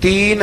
3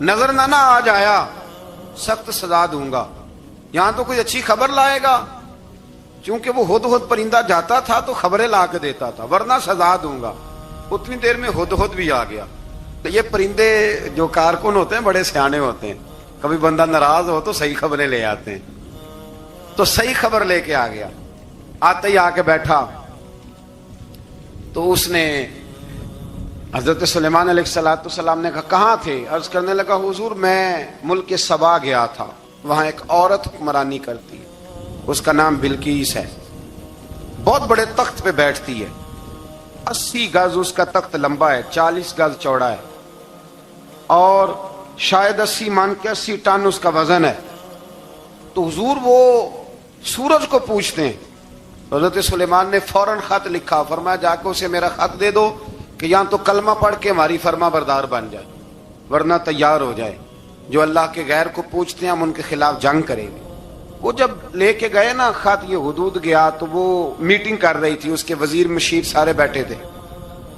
نظر نہ آ جایا سخت سزا دوں گا. یہاں تو کوئی اچھی خبر لائے گا, چونکہ وہ ہد ہد پرندہ جاتا تھا تو خبریں لا کے دیتا تھا, ورنہ سزا دوں گا. اتنی دیر میں ہد ہد بھی آ گیا. تو یہ پرندے جو کارکن ہوتے ہیں بڑے سیانے ہوتے ہیں, کبھی بندہ ناراض ہو تو صحیح خبریں لے آتے ہیں. تو صحیح خبر لے کے آ گیا. آتے ہی آ کے بیٹھا تو اس نے حضرت سلیمان علیہ السلام نے کہا کہاں تھے؟ عرض کرنے لگا حضور میں ملک سبا گیا تھا, وہاں ایک عورت حکمرانی کرتی ہے, اس کا نام بلقیس ہے, بہت بڑے تخت پہ بیٹھتی ہے, 80 گز اس کا تخت لمبا ہے, 40 گز چوڑا ہے, اور شاید 80 من کے 80 ٹن اس کا وزن ہے. تو حضور وہ سورج کو پوچھتے ہیں. حضرت سلیمان نے فوراً خط لکھا, فرمایا جا کے اسے میرا خط دے دو کہ یہاں تو کلمہ پڑھ کے ہماری فرما بردار بن جائے, ورنہ تیار ہو جائے. جو اللہ کے غیر کو پوچھتے ہیں ہم ان کے خلاف جنگ کریں گے. وہ جب لے کے گئے نا خط, یہ حدود گیا تو وہ میٹنگ کر رہی تھی, اس کے وزیر مشیر سارے بیٹھے تھے.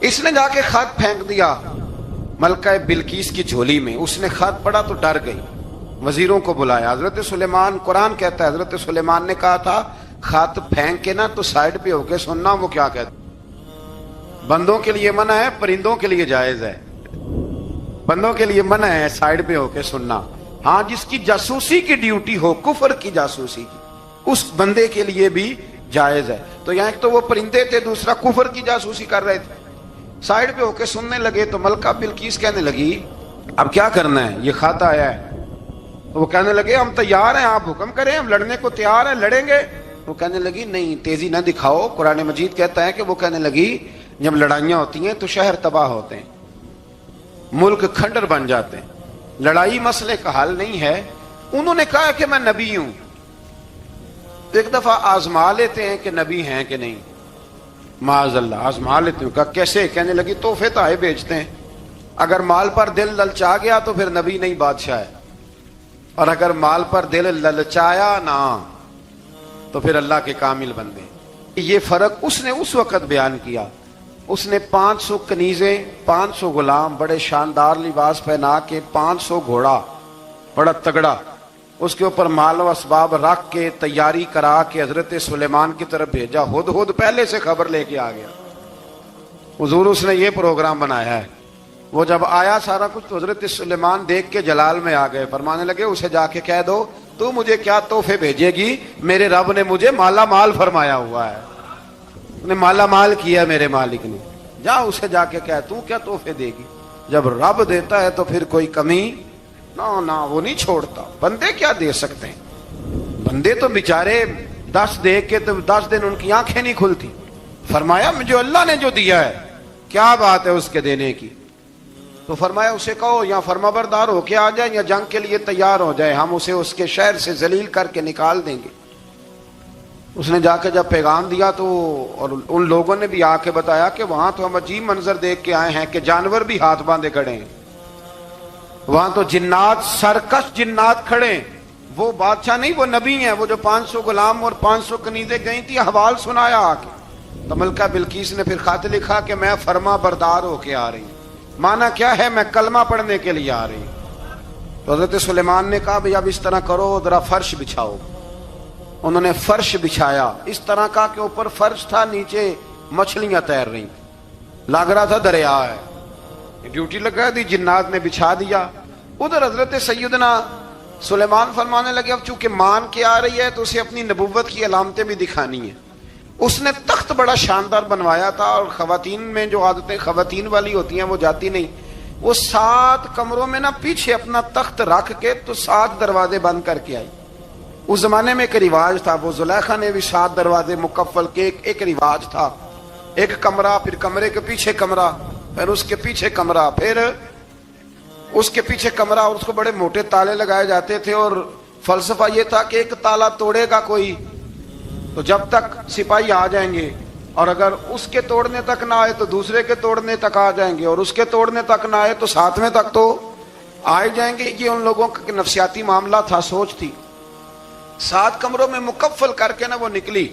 اس نے جا کے خط پھینک دیا ملکہ بلقیس کی جھولی میں. اس نے خط پڑھا تو ڈر گئی, وزیروں کو بلایا. حضرت سلیمان, قرآن کہتا ہے حضرت سلیمان نے کہا تھا خط پھینک کے نا تو سائڈ پہ ہو کے سننا وہ کیا کہتا. بندوں کے لیے منع ہے, پرندوں کے لیے جائز ہے. بندوں کے لیے منع ہے سائڈ پہ ہو کے سننا. ہاں جس کی جاسوسی کی ڈیوٹی ہو, کفر کی جاسوسی کی, اس بندے کے لیے بھی جائز ہے. تو یہاں ایک تو وہ پرندے تھے, دوسرا کفر کی جاسوسی کر رہے تھے. سائڈ پہ ہو کے سننے لگے تو ملکہ بلقیس کہنے لگی اب کیا کرنا ہے, یہ خط آیا ہے. تو وہ کہنے لگے ہم تیار ہیں, آپ حکم کریں, ہم لڑنے کو تیار ہیں, لڑیں گے. وہ کہنے لگی نہیں تیزی نہ دکھاؤ. قرآن مجید کہتا ہے کہ وہ کہنے لگی جب لڑائیاں ہوتی ہیں تو شہر تباہ ہوتے ہیں, ملک کھنڈر بن جاتے ہیں, لڑائی مسئلے کا حل نہیں ہے. انہوں نے کہا کہ میں نبی ہوں. ایک دفعہ آزما لیتے ہیں کہ نبی ہیں کہ نہیں, معاذ اللہ آزما لیتے ہیں. کہا کیسے؟ کہنے لگی تحفے تحائف بیچتے ہیں, اگر مال پر دل للچا گیا تو پھر نبی نہیں بادشاہ ہے, اور اگر مال پر دل للچایا نہ تو پھر اللہ کے کامل بندے. یہ فرق اس نے اس وقت بیان کیا. اس نے 500 کنیزیں, 500 غلام, بڑے شاندار لباس پہنا کے, 500 گھوڑا بڑا تگڑا, اس کے اوپر مال و اسباب رکھ کے تیاری کرا کے حضرت سلیمان کی طرف بھیجا. ہد ہد پہلے سے خبر لے کے آ گیا. حضور اس نے یہ پروگرام بنایا ہے. وہ جب آیا سارا کچھ تو حضرت سلیمان دیکھ کے جلال میں آ گئے. فرمانے لگے اسے جا کے کہہ دو تو مجھے کیا تحفے بھیجے گی, میرے رب نے مجھے مالا مال فرمایا ہوا ہے, نے مالا مال کیا میرے مالک نے. جا اسے جا کے کہہ تو کیا تحفے دے گی. جب رب دیتا ہے تو پھر کوئی کمی نہ وہ نہیں چھوڑتا. بندے کیا دے سکتے ہیں, بندے تو بیچارے 10 دے کے تو 10 دن ان کی آنکھیں نہیں کھلتی. فرمایا جو اللہ نے جو دیا ہے کیا بات ہے اس کے دینے کی. تو فرمایا اسے کہو یا فرما بردار ہو کے آ جائے یا جنگ کے لیے تیار ہو جائے, ہم اسے اس کے شہر سے ذلیل کر کے نکال دیں گے. اس نے جا کے جب پیغام دیا تو اور ان لوگوں نے بھی آ کے بتایا کہ وہاں تو ہم عجیب منظر دیکھ کے آئے ہیں کہ جانور بھی ہاتھ باندھے کھڑے ہیں, وہاں تو جنات, سرکش جنات کھڑے ہیں. وہ بادشاہ نہیں, وہ نبی ہیں. وہ جو 500 غلام اور 500 کنیزیں گئی تھی, حوال سنایا آ کے. تو ملکہ بلقیس نے پھر خط لکھا کہ میں فرما بردار ہو کے آ رہی ہوں. مانا کیا ہے, میں کلمہ پڑھنے کے لیے آ رہی ہوں. تو حضرت سلیمان نے کہا بھئی اب اس طرح کرو, ذرا فرش بچھاؤ. انہوں نے فرش بچھایا اس طرح کا کہ اوپر فرش تھا, نیچے مچھلیاں تیر رہی, لگ رہا تھا دریا ہے. ڈیوٹی لگا دی, جنات نے بچھا دیا. ادھر حضرت سیدنا سلیمان فرمانے لگے اب چونکہ مان کے آ رہی ہے تو اسے اپنی نبوت کی علامتیں بھی دکھانی ہیں. اس نے تخت بڑا شاندار بنوایا تھا, اور خواتین میں جو عادتیں خواتین والی ہوتی ہیں وہ جاتی نہیں. وہ 7 کمروں میں نا پیچھے اپنا تخت رکھ کے تو 7 دروازے بند کر کے آئی. اس زمانے میں ایک رواج تھا, وہ زلیخا نے بھی 7 دروازے مکفل کے, ایک رواج تھا. ایک کمرہ, پھر کمرے کے پیچھے کمرہ, پھر اس کے پیچھے کمرہ, پھر اس کے پیچھے کمرہ, اور اس کو بڑے موٹے تالے لگائے جاتے تھے. اور فلسفہ یہ تھا کہ ایک تالا توڑے گا کوئی تو جب تک سپاہی آ جائیں گے, اور اگر اس کے توڑنے تک نہ آئے تو دوسرے کے توڑنے تک آ جائیں گے, اور اس کے توڑنے تک نہ آئے تو 7ویں تک تو آ جائیں گے. یہ ان لوگوں کا نفسیاتی معاملہ تھا, سوچ تھی. 7 کمروں میں مکفل کر کے نا وہ نکلی.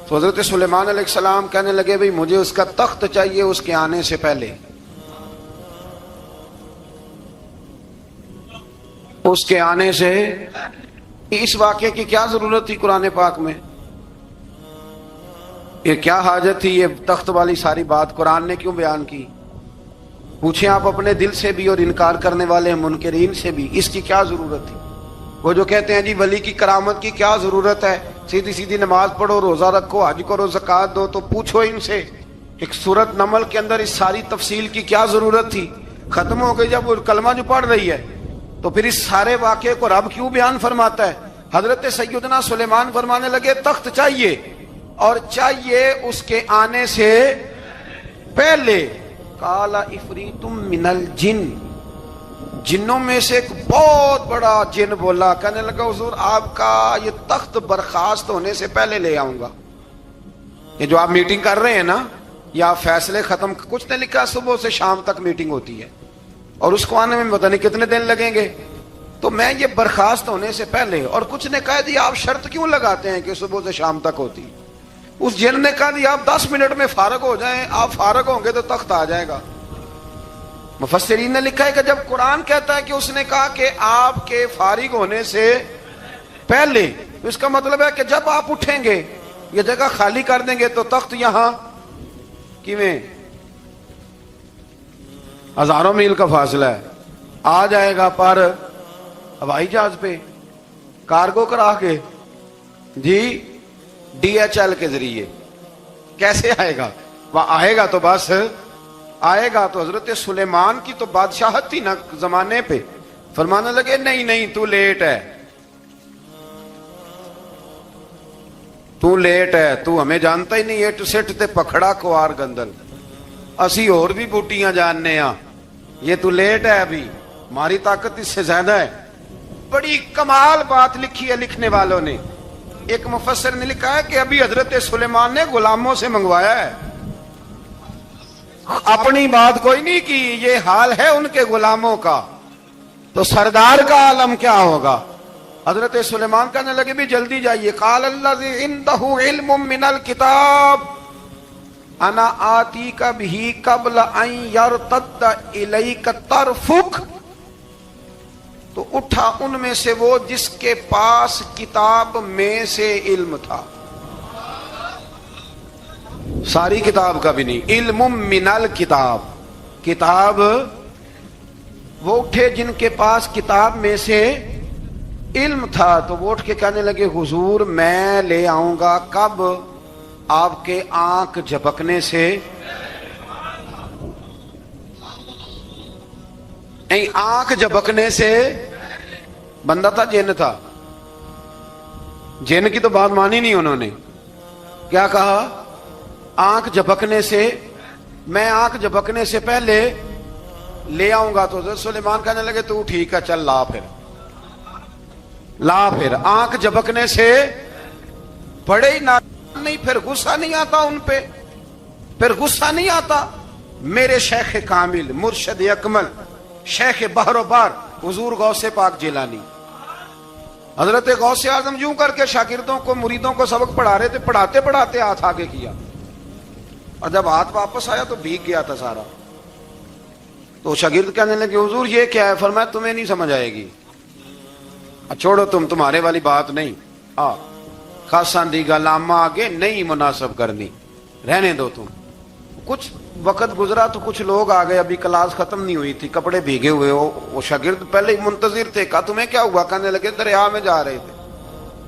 تو حضرت سلیمان علیہ السلام کہنے لگے بھئی مجھے اس کا تخت چاہیے اس کے آنے سے پہلے. اس کے آنے سے اس واقعے کی کیا ضرورت تھی قرآن پاک میں؟ یہ کیا حاجت تھی یہ تخت والی ساری بات قرآن نے کیوں بیان کی؟ پوچھیں آپ اپنے دل سے بھی اور انکار کرنے والے منکرین سے بھی، اس کی کیا ضرورت تھی؟ وہ جو کہتے ہیں جی ولی کی کرامت کی کیا ضرورت ہے، سیدھی سیدھی نماز پڑھو، روزہ رکھو، حج کرو، زکوٰۃ دو، تو پوچھو ان سے ایک سورت نمل کے اندر اس ساری تفصیل کی کیا ضرورت تھی؟ ختم ہو گئی جب وہ کلمہ جو پڑھ رہی ہے، تو پھر اس سارے واقعے کو رب کیوں بیان فرماتا ہے؟ حضرت سیدنا سلیمان فرمانے لگے تخت چاہیے، اور چاہیے اس کے آنے سے پہلے۔ قال عفریت من الجن، جنوں میں سے ایک بہت بڑا جن بولا، کہنے لگا حضور آپ کا یہ تخت برخاست ہونے سے پہلے لے آؤں گا۔ یہ جو آپ میٹنگ کر رہے ہیں نا، یا فیصلے ختم، کچھ نے لکھا صبح سے شام تک میٹنگ ہوتی ہے اور اس کو آنے میں پتہ نہیں کتنے دن لگیں گے، تو میں یہ برخاست ہونے سے پہلے، اور کچھ نے کہا دی آپ شرط کیوں لگاتے ہیں کہ صبح سے شام تک ہوتی؟ اس جن نے کہا دی آپ 10 منٹ میں فارغ ہو جائیں، آپ فارغ ہوں گے تو تخت آ جائے گا۔ مفسرین نے لکھا ہے کہ جب قرآن کہتا ہے کہ اس نے کہا کہ آپ کے فارغ ہونے سے پہلے، تو اس کا مطلب ہے کہ جب آپ اٹھیں گے، یہ جگہ خالی کر دیں گے تو تخت یہاں کیویں ہزاروں میل کا فاصلہ ہے، آ جائے گا، پر ہوائی جہاز پہ کارگو کرا کے، جی DHL کے ذریعے کیسے آئے گا؟ وہ آئے گا تو بس آئے گا۔ تو حضرت سلیمان کی تو بادشاہت تھی نا زمانے پہ، فرمانے لگے نہیں نہیں تو لیٹ ہے، تو لیٹ ہے، تو ہمیں جانتا ہی نہیں، ایٹ سٹ تے پکھڑا کوار گندل، اسی اور بھی بوٹیاں جاننے ہاں، یہ تو لیٹ ہے، ابھی ہماری طاقت اس سے زیادہ ہے۔ بڑی کمال بات لکھی ہے لکھنے والوں نے۔ ایک مفسر نے لکھا ہے کہ ابھی حضرت سلیمان نے غلاموں سے منگوایا ہے، اپنی بات کوئی نہیں کی، یہ حال ہے ان کے غلاموں کا، تو سردار کا عالم کیا ہوگا؟ حضرت سلیمان کہنے لگے بھی جلدی جائیے۔ قال الذی عنده علم من الکتاب انا آتیک بہ قبل ان یرتد الیک طرفک، تو اٹھا ان میں سے وہ جس کے پاس کتاب میں سے علم تھا، ساری کتاب کا بھی نہیں، علم من الکتاب، کتاب، وہ اٹھے جن کے پاس کتاب میں سے علم تھا، تو وہ اٹھ کے کہنے لگے حضور میں لے آؤں گا، کب؟ آپ کے آنکھ جھپکنے سے، آنکھ جھپکنے سے، بندہ تھا جن تھا، جن کی تو بات مانی نہیں انہوں نے، کیا کہا؟ آنکھ جھپکنے سے، میں آنکھ جھپکنے سے پہلے لے آؤں گا۔ تو حضرت سلیمان کہنے لگے تو ٹھیک ہے چل لا، پھر لا، پھر آنکھ جھپکنے سے بڑے ہی نہیں، پھر غصہ نہیں آتا ان پہ، پھر غصہ نہیں آتا۔ میرے شیخ کامل، مرشد اکمل، شیخ بحر و بار، حضور غوث پاک جیلانی، حضرت غوث اعظم یوں کر کے شاگردوں کو، مریدوں کو سبق پڑھا رہے تھے، پڑھاتے پڑھاتے ہاتھ آگے کیا، اور جب ہاتھ واپس آیا تو بھیگ گیا تھا سارا۔ تو شاگرد کہنے لگے حضور یہ کیا ہے؟ فرمایا تمہیں نہیں سمجھ آئے گی، چھوڑو تمہارے والی بات نہیں، خاصاں دی گل آما آگے نہیں مناسب کرنی، رہنے دو تم۔ کچھ وقت گزرا تو کچھ لوگ آ گئے، ابھی کلاس ختم نہیں ہوئی تھی، کپڑے بھیگے ہوئے ہو، وہ شاگرد پہلے ہی منتظر تھے، کہا تمہیں کیا ہوا؟ کہنے لگے دریا میں جا رہے تھے،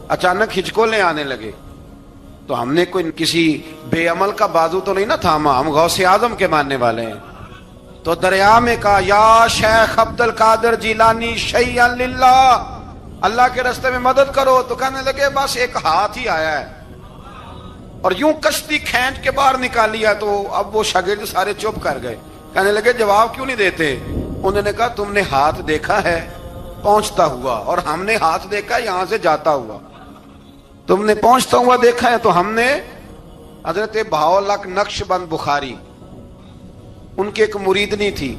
اچانک ہچکولیں آنے لگے، تو ہم نے کوئی کسی بے عمل کا بازو تو نہیں نہ تھاما، ہم غوث اعظم کے ماننے والے ہیں، تو دریا میں کہا یا شیخ عبد القادر جیلانی شیئا للہ، اللہ کے راستے میں مدد کرو۔ تو کہنے لگے بس ایک ہاتھ ہی آیا ہے، اور یوں کشتی کھینچ کے باہر نکالی ہے۔ تو اب وہ شاگرد سارے چپ کر گئے، کہنے لگے جواب کیوں نہیں دیتے؟ انہوں نے کہا تم نے ہاتھ دیکھا ہے پہنچتا ہوا، اور ہم نے ہاتھ دیکھا یہاں سے جاتا ہوا، تم نے پہنچتا ہوا دیکھا ہے، تو ہم نے حضرت بہاؤالحق نقش بند بخاری، ان کی ایک مریدنی تھی،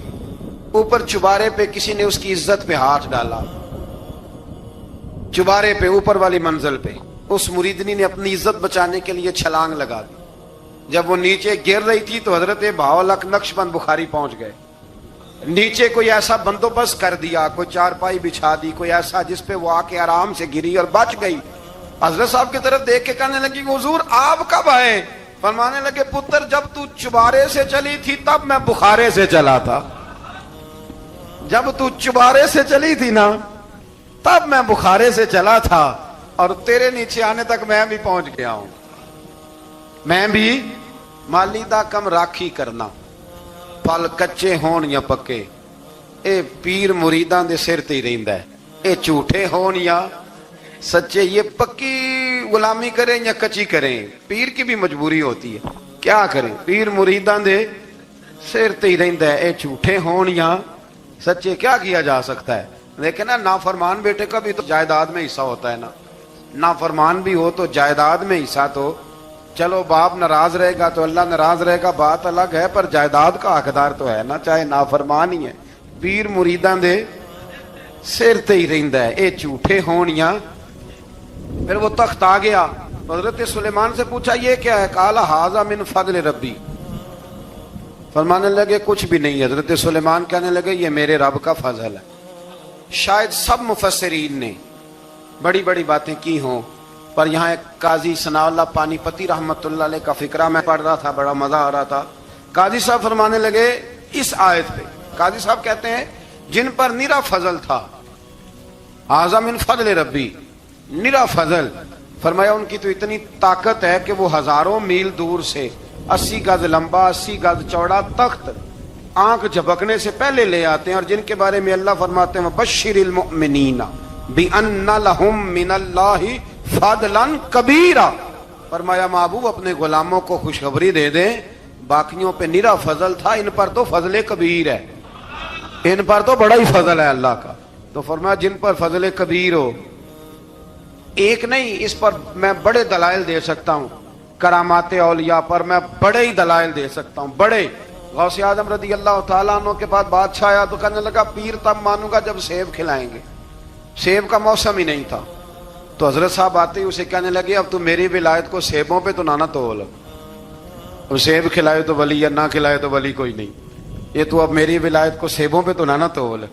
اوپر چبارے پہ کسی نے اس کی عزت پہ ہاتھ ڈالا، چبارے پہ اوپر والی منزل پہ، اس مریدنی نے اپنی عزت بچانے کے لیے چھلانگ لگا دی، جب وہ نیچے گر رہی تھی تو حضرت بہاؤالحق نقش بند بخاری پہنچ گئے، نیچے کوئی ایسا بندوبست کر دیا، کوئی چارپائی بچھا دی، کوئی ایسا جس پہ وہ آ کے آرام سے گری اور بچ گئی۔ حضرت صاحب کی طرف دیکھ کے کہنے لگی کہ حضور آپ کب آئے؟ فرمانے لگے پتر جب تو چبارے سے چلی تھی تب میں بخارے سے چلا تھا، جب تو چبارے سے چلی تھی نا تب میں بخارے سے چلا تھا، اور تیرے نیچے آنے تک میں بھی پہنچ گیا ہوں۔ میں بھی مالی دا کم راکھی کرنا، پھل کچے ہون یا پکے، اے پیر مریداں دے سر تے ہی رہندا ہے، اے جھوٹے ہون یا سچے، یہ پکی غلامی کریں یا کچی کریں، پیر کی بھی مجبوری ہوتی ہے، کیا کریں، پیر مریداں دے سر تے ہی رہندا ہے، اے جھوٹے ہون یا سچے، کیا کیا جا سکتا ہے۔ لیکن نا نافرمان بیٹے کا بھی تو جائیداد میں حصہ ہوتا ہے نا، نافرمان بھی ہو تو جائیداد میں حصہ، تو چلو باپ ناراض رہے گا تو اللہ ناراض رہے گا، بات الگ ہے، پر جائیداد کا حقدار تو ہے نا، چاہے نافرمان ہی ہے۔ پیر مریداں دے سر تے ہی رہندا ہے، اے جھوٹے ہون یا۔ پھر وہ تخت آ گیا، حضرت سلیمان سے پوچھا یہ کیا ہے؟ قال ھذا من فضل ربی، فرمانے لگے کچھ بھی نہیں۔ حضرت سلیمان کہنے لگے یہ میرے رب کا فضل ہے۔ شاید سب مفسرین نے بڑی بڑی باتیں کی ہوں، پر یہاں ایک قاضی ثناء اللہ پانی پتی رحمت اللہ علیہ کا فقرہ میں پڑھ رہا تھا، بڑا مزہ آ رہا تھا۔ قاضی صاحب فرمانے لگے اس آیت پہ، قاضی صاحب کہتے ہیں جن پر نرا فضل تھا، ھذا من فضل ربی، نرا فضل، فرمایا ان کی تو اتنی طاقت ہے کہ وہ ہزاروں میل دور سے 80 گز لمبا 80 گز چوڑا تخت آنکھ جھپکنے سے پہلے لے آتے ہیں، اور جن کے بارے میں اللہ فرماتے ہیں بشر المؤمنین بِأَنَّ لَهُم مِّنَ اللَّهِ فَضْلًا كَبِيرًا، فرمایا محبوب اپنے غلاموں کو خوشخبری دے دیں، باقیوں پہ نرا فضل تھا، ان پر تو فضل کبیر ہے، ان پر تو بڑا ہی فضل ہے اللہ کا۔ تو فرمایا جن پر فضل کبیر ہو، ایک نہیں، اس پر میں بڑے دلائل دے سکتا ہوں، کرامات اولیاء پر میں بڑے ہی دلائل دے سکتا ہوں، بڑے۔ غوث اعظم رضی اللہ تعالیٰ عنہ کے بعد بادشاہ آیا تو کہنے لگا پیر تب مانوں گا جب سیب کھلائیں گے، سیب کا موسم ہی نہیں تھا۔ تو حضرت صاحب آتے ہی اسے کہنے لگے اب تو میری ولایت کو سیبوں پہ تو نہ تول، اب سیب کھلائے تو ولی یا نہ کھلائے تو ولی کوئی نہیں، یہ تو اب میری ولایت کو سیبوں پہ تو نہ تول۔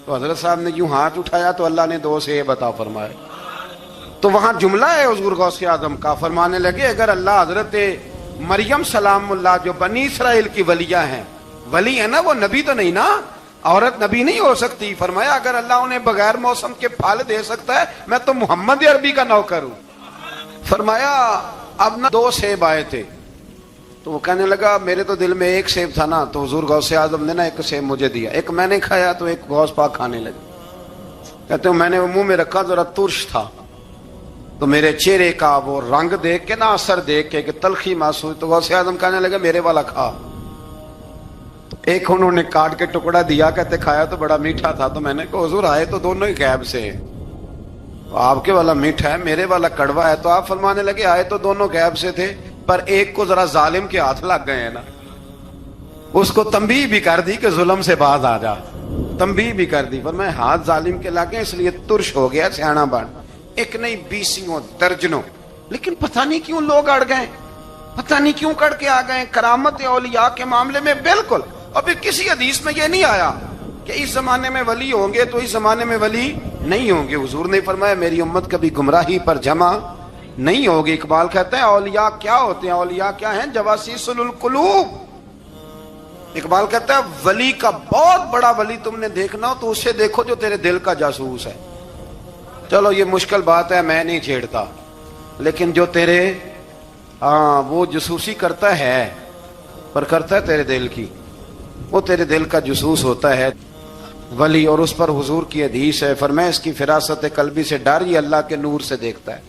تو حضرت صاحب نے یوں ہاتھ اٹھایا تو اللہ نے 2 سیب عطا فرمائے۔ تو وہاں جملہ ہے حضور غوث اعظم کا، فرمانے لگے اگر اللہ حضرت مریم سلام اللہ جو بنی اسرائیل کی ولیہ ہیں، ولی ہے نا، وہ نبی تو نہیں نا، عورت نبی نہیں ہو سکتی، فرمایا اگر اللہ انہیں بغیر موسم کے پھل دے سکتا ہے میں تو محمد عربی کا نوکر ہوں۔ فرمایا اب نہ 2 سیب آئے تھے، تو وہ کہنے لگا میرے تو دل میں 1 سیب تھا نا، تو حضور غوث اعظم نے نا 1 سیب مجھے دیا، 1 میں نے کھایا تو 1 غوث پاک کھانے لگے، کہتے ہیں میں نے منہ میں رکھا ذرا ترش تھا، تو میرے چہرے کا وہ رنگ دیکھ کے نا، اثر دیکھ کے کہ تلخی محسوس، تو غوث اعظم کہنے لگے میرے والا کھا۔ ایک انہوں نے کاٹ کے ٹکڑا دیا، کہتے کھایا تو بڑا میٹھا تھا، تو میں نے کہا حضور آئے تو دونوں ہی غیب سے ہیں، آپ کے والا میٹھا ہے میرے والا کڑوا ہے، تو آپ فرمانے لگے آئے تو دونوں غیب سے تھے، پر ایک کو ذرا ظالم کے ہاتھ لگ گئے ہیں نا، اس کو تنبیہ بھی کر دی کہ ظلم سے باز آ جا، تنبیہ بھی کر دی، پر میں ہاتھ ظالم کے لگے اس لیے ترش ہو گیا، سیانا بن، 1 نہیں 20 درجنوں۔ لیکن پتہ نہیں کیوں لوگ اڑ گئے، پتہ نہیں کیوں کڑ کے آ گئے کرامت اولیاء کے معاملے میں بالکل۔ اور پھر کسی حدیث میں یہ نہیں آیا کہ اس زمانے میں ولی ہوں گے تو اس زمانے میں ولی نہیں ہوں گے، حضور نے فرمایا میری امت کبھی گمراہی پر جمع نہیں ہوگی۔ اقبال کہتے ہیں اولیاء کیا ہوتے ہیں؟ اولیاء کیا ہیں؟ جواسیس القلوب۔ اقبال کہتا ہے ولی کا بہت بڑا ولی تم نے دیکھنا ہو تو اسے دیکھو جو تیرے دل کا جاسوس ہے۔ چلو یہ مشکل بات ہے، میں نہیں چھیڑتا، لیکن جو تیرے وہ جاسوسی کرتا ہے، پر کرتا ہے تیرے دل کی، وہ تیرے دل کا جاسوس ہوتا ہے ولی۔ اور اس پر حضور کی حدیث ہے، فرمایا اس کی فراست قلبی سے ڈر، یہ اللہ کے نور سے دیکھتا ہے،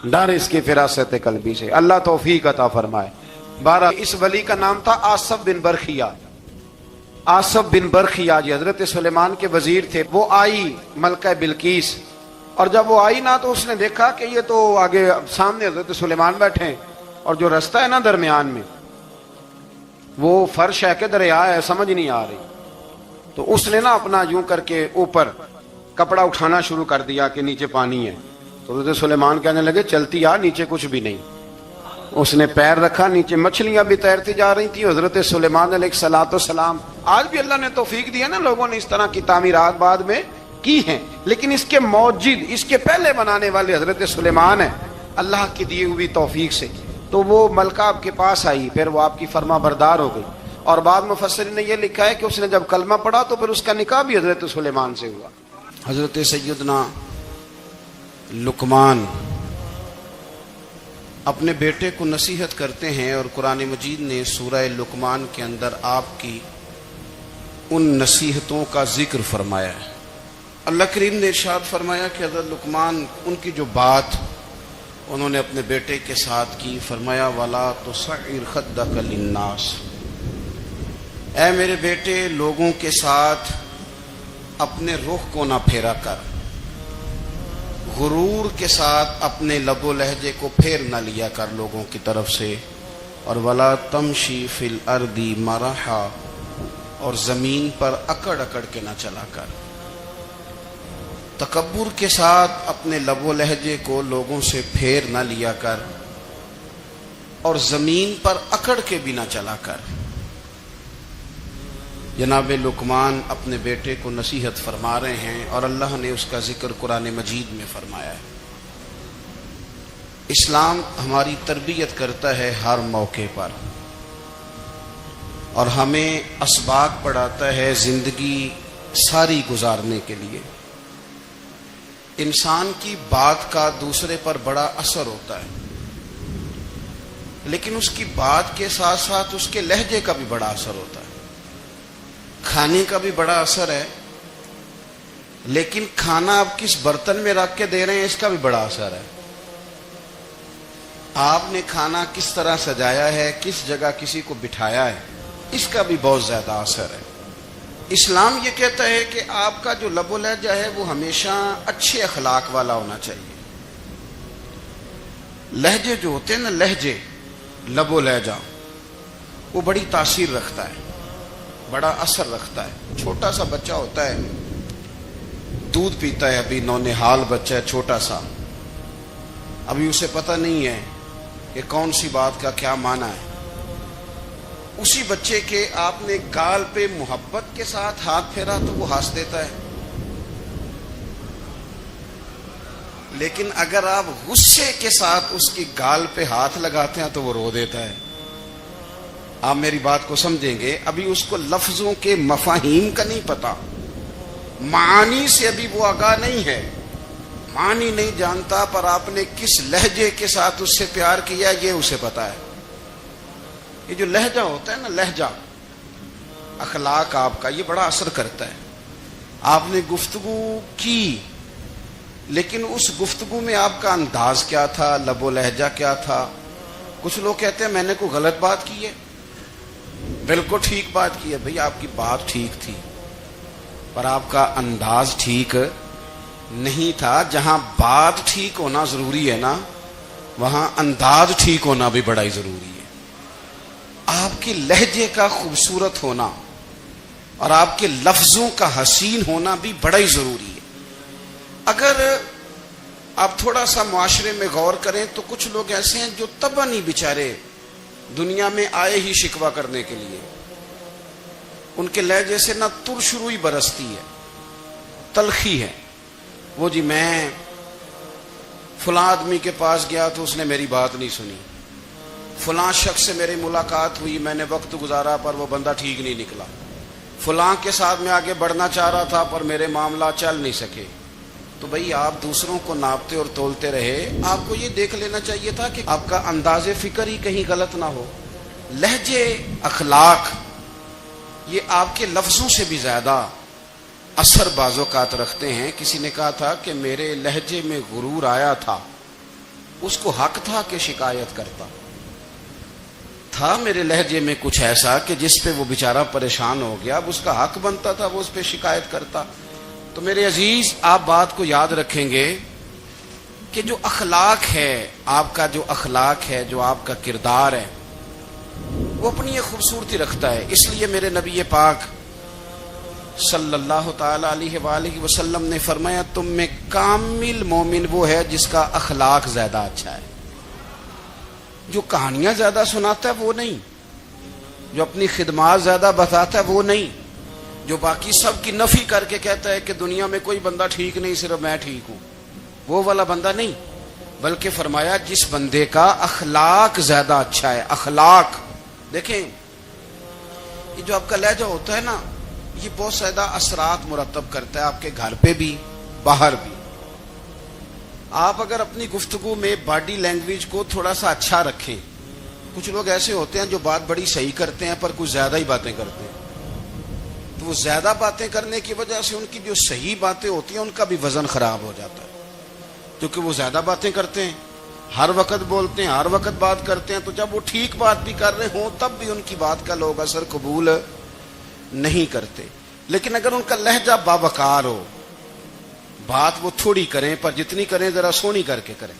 ڈر اس کی فراست قلبی سے، اللہ توفیق عطا فرمائے۔ 12 اس ولی کا نام تھا آصف بن برخیہ۔ آصف بن برخیہ جی حضرت سلیمان کے وزیر تھے۔ وہ آئی ملکہ بلقیس، اور جب وہ آئی نا تو اس نے دیکھا کہ یہ تو آگے سامنے حضرت سلیمان بیٹھے ہیں، اور جو رستہ ہے نا درمیان میں وہ فرش ہے کہ دریا ہے سمجھ نہیں آ رہی، تو اس نے نا اپنا یوں کر کے اوپر کپڑا اٹھانا شروع کر دیا کہ نیچے پانی ہے۔ تو حضرت سلیمان کہنے لگے چلتی آ، نیچے کچھ بھی نہیں۔ اس نے پیر رکھا نیچے مچھلیاں بھی تیرتی جا رہی تھیں. حضرت سلیمان علیہ السلام. آج بھی اللہ نے توفیق دیا نا, لوگوں نے اس طرح کی تعمیرات بعد میں کی ہیں, لیکن اس کے موجد, اس کے پہلے بنانے والے حضرت سلیمان ہیں اللہ کی دی ہوئی توفیق سے. تو وہ ملکہ آپ کے پاس آئی, پھر وہ آپ کی فرما بردار ہو گئی, اور بعد مفسرین نے یہ لکھا ہے کہ اس نے جب کلمہ پڑھا تو پھر اس کا نکاح بھی حضرت سلیمان سے ہوا. حضرت سیدنا لقمان اپنے بیٹے کو نصیحت کرتے ہیں, اور قرآن مجید نے سورہ لقمان کے اندر آپ کی ان نصیحتوں کا ذکر فرمایا ہے. اللہ کریم نے ارشاد فرمایا کہ حضرت لقمان, ان کی جو بات انہوں نے اپنے بیٹے کے ساتھ کی, فرمایا وَلَا تُصَعِّرْ خَدَّكَ لِلنَّاسِ, اے میرے بیٹے لوگوں کے ساتھ اپنے رخ کو نہ پھیرا کر, غرور کے ساتھ اپنے لب و لہجے کو پھیر نہ لیا کر لوگوں کی طرف سے, اور وَلَا تَمْشِي فِي الْأَرْضِ مَرَحًا, اور زمین پر اکڑ اکڑ کے نہ چلا کر. تکبر کے ساتھ اپنے لب و لہجے کو لوگوں سے پھیر نہ لیا کر, اور زمین پر اکڑ کے بھی نہ چلا کر. جناب لقمان اپنے بیٹے کو نصیحت فرما رہے ہیں, اور اللہ نے اس کا ذکر قرآن مجید میں فرمایا ہے. اسلام ہماری تربیت کرتا ہے ہر موقع پر, اور ہمیں اسباق پڑھاتا ہے زندگی ساری گزارنے کے لیے. انسان کی بات کا دوسرے پر بڑا اثر ہوتا ہے, لیکن اس کی بات کے ساتھ ساتھ اس کے لہجے کا بھی بڑا اثر ہوتا ہے. کھانے کا بھی بڑا اثر ہے, لیکن کھانا آپ کس برتن میں رکھ کے دے رہے ہیں اس کا بھی بڑا اثر ہے. آپ نے کھانا کس طرح سجایا ہے, کس جگہ کسی کو بٹھایا ہے, اس کا بھی بہت زیادہ اثر ہے. اسلام یہ کہتا ہے کہ آپ کا جو لب و لہجہ ہے وہ ہمیشہ اچھے اخلاق والا ہونا چاہیے. لہجے جو ہوتے ہیں نا, لہجے, لب و لہجہ, وہ بڑی تاثیر رکھتا ہے, بڑا اثر رکھتا ہے. چھوٹا سا بچہ ہوتا ہے, دودھ پیتا ہے, ابھی نونہال بچہ ہے چھوٹا سا, ابھی اسے پتہ نہیں ہے کہ کون سی بات کا کیا معنی ہے. اسی بچے کے آپ نے گال پہ محبت کے ساتھ ہاتھ پھیرا تو وہ ہنس دیتا ہے, لیکن اگر آپ غصے کے ساتھ اس کی گال پہ ہاتھ لگاتے ہیں تو وہ رو دیتا ہے. آپ میری بات کو سمجھیں گے, ابھی اس کو لفظوں کے مفاہیم کا نہیں پتا, معانی سے ابھی وہ آگاہ نہیں ہے, معنی نہیں جانتا, پر آپ نے کس لہجے کے ساتھ اس سے پیار کیا یہ اسے پتا ہے. یہ جو لہجہ ہوتا ہے نا, لہجہ, اخلاق آپ کا, یہ بڑا اثر کرتا ہے. آپ نے گفتگو کی, لیکن اس گفتگو میں آپ کا انداز کیا تھا, لب و لہجہ کیا تھا. کچھ لوگ کہتے ہیں میں نے کوئی غلط بات کی ہے, بالکل ٹھیک بات کی ہے. بھئی آپ کی بات ٹھیک تھی, پر آپ کا انداز ٹھیک نہیں تھا. جہاں بات ٹھیک ہونا ضروری ہے نا, وہاں انداز ٹھیک ہونا بھی بڑا ہی ضروری ہے. آپ کے لہجے کا خوبصورت ہونا اور آپ کے لفظوں کا حسین ہونا بھی بڑا ہی ضروری ہے. اگر آپ تھوڑا سا معاشرے میں غور کریں تو کچھ لوگ ایسے ہیں جو طبعاً ہی بیچارے دنیا میں آئے ہی شکوہ کرنے کے لیے. ان کے لہجے سے نہ ترش روئی برستی ہے, تلخی ہے. وہ جی میں فلاں آدمی کے پاس گیا تو اس نے میری بات نہیں سنی, فلاں شخص سے میری ملاقات ہوئی, میں نے وقت گزارا پر وہ بندہ ٹھیک نہیں نکلا, فلاں کے ساتھ میں آگے بڑھنا چاہ رہا تھا پر میرے معاملہ چل نہیں سکے. تو بھئی آپ دوسروں کو ناپتے اور تولتے رہے, آپ کو یہ دیکھ لینا چاہیے تھا کہ آپ کا انداز فکر ہی کہیں غلط نہ ہو. لہجے, اخلاق, یہ آپ کے لفظوں سے بھی زیادہ اثر بعض اوقات رکھتے ہیں. کسی نے کہا تھا کہ میرے لہجے میں غرور آیا تھا, اس کو حق تھا کہ شکایت کرتا تھا. میرے لہجے میں کچھ ایسا کہ جس پہ وہ بیچارہ پریشان ہو گیا, اب اس کا حق بنتا تھا وہ اس پہ شکایت کرتا. تو میرے عزیز, آپ بات کو یاد رکھیں گے کہ جو اخلاق ہے, آپ کا جو اخلاق ہے, جو آپ کا کردار ہے, وہ اپنی ایک خوبصورتی رکھتا ہے. اس لیے میرے نبی پاک صلی اللہ تعالی علیہ وآلہ وسلم نے فرمایا تم میں کامل مومن وہ ہے جس کا اخلاق زیادہ اچھا ہے. جو کہانیاں زیادہ سناتا ہے وہ نہیں، جو اپنی خدمات زیادہ بتاتا ہے وہ نہیں، جو باقی سب کی نفی کر کے کہتا ہے کہ دنیا میں کوئی بندہ ٹھیک نہیں صرف میں ٹھیک ہوں، وہ والا بندہ نہیں، بلکہ فرمایا جس بندے کا اخلاق زیادہ اچھا ہے۔ اخلاق دیکھیں، یہ جو آپ کا لہجہ ہوتا ہے نا، یہ بہت زیادہ اثرات مرتب کرتا ہے آپ کے گھر پہ بھی باہر بھی۔ آپ اگر اپنی گفتگو میں باڈی لینگویج کو تھوڑا سا اچھا رکھیں، کچھ لوگ ایسے ہوتے ہیں جو بات بڑی صحیح کرتے ہیں پر کچھ زیادہ ہی باتیں کرتے ہیں، تو وہ زیادہ باتیں کرنے کی وجہ سے ان کی جو صحیح باتیں ہوتی ہیں ان کا بھی وزن خراب ہو جاتا ہے، کیونکہ وہ زیادہ باتیں کرتے ہیں، ہر وقت بولتے ہیں، ہر وقت بات کرتے ہیں، تو جب وہ ٹھیک بات بھی کر رہے ہوں تب بھی ان کی بات کا لوگ اثر قبول نہیں کرتے۔ لیکن اگر ان کا لہجہ باوقار ہو، بات وہ تھوڑی کریں پر جتنی کریں ذرا سونی کر کے کریں،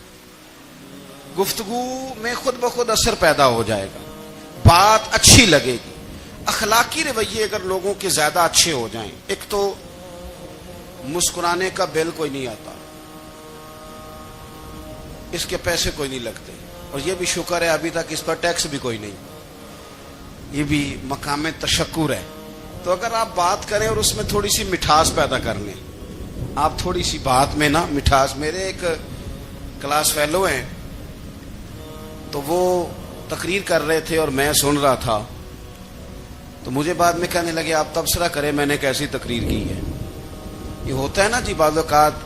گفتگو میں خود بخود اثر پیدا ہو جائے گا، بات اچھی لگے گی۔ اخلاقی رویے اگر لوگوں کے زیادہ اچھے ہو جائیں، ایک تو مسکرانے کا بل کوئی نہیں آتا، اس کے پیسے کوئی نہیں لگتے، اور یہ بھی شکر ہے ابھی تک اس پر ٹیکس بھی کوئی نہیں، یہ بھی مقام تشکر ہے۔ تو اگر آپ بات کریں اور اس میں تھوڑی سی مٹھاس پیدا کر لیں، آپ تھوڑی سی بات میں نا مٹھاس، میرے ایک کلاس فیلو ہیں تو وہ تقریر کر رہے تھے اور میں سن رہا تھا، تو مجھے بعد میں کہنے لگے آپ تبصرہ کریں میں نے کیسی تقریر کی ہے۔ یہ ہوتا ہے نا جی، بعض اوقات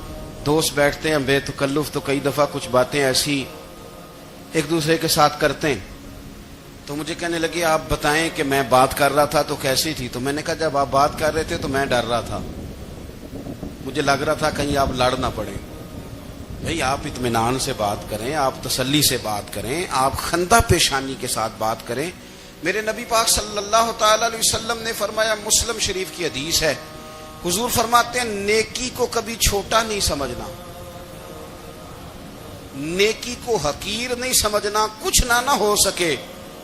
دوست بیٹھتے ہیں بے تکلف تو کئی دفعہ کچھ باتیں ایسی ایک دوسرے کے ساتھ کرتے ہیں، تو مجھے کہنے لگے آپ بتائیں کہ میں بات کر رہا تھا تو کیسی تھی؟ تو میں نے کہا جب آپ بات کر رہے تھے تو میں ڈر رہا تھا، مجھے لگ رہا تھا کہیں آپ لڑ نہ پڑیں۔ بھئی آپ اطمینان سے بات کریں، آپ تسلی سے بات کریں، آپ خندہ پیشانی کے ساتھ بات کریں۔ میرے نبی پاک صلی اللہ تعالی علیہ وسلم نے فرمایا، مسلم شریف کی حدیث ہے، حضور فرماتے ہیں نیکی کو کبھی چھوٹا نہیں سمجھنا، نیکی کو حقیر نہیں سمجھنا، کچھ نہ ہو سکے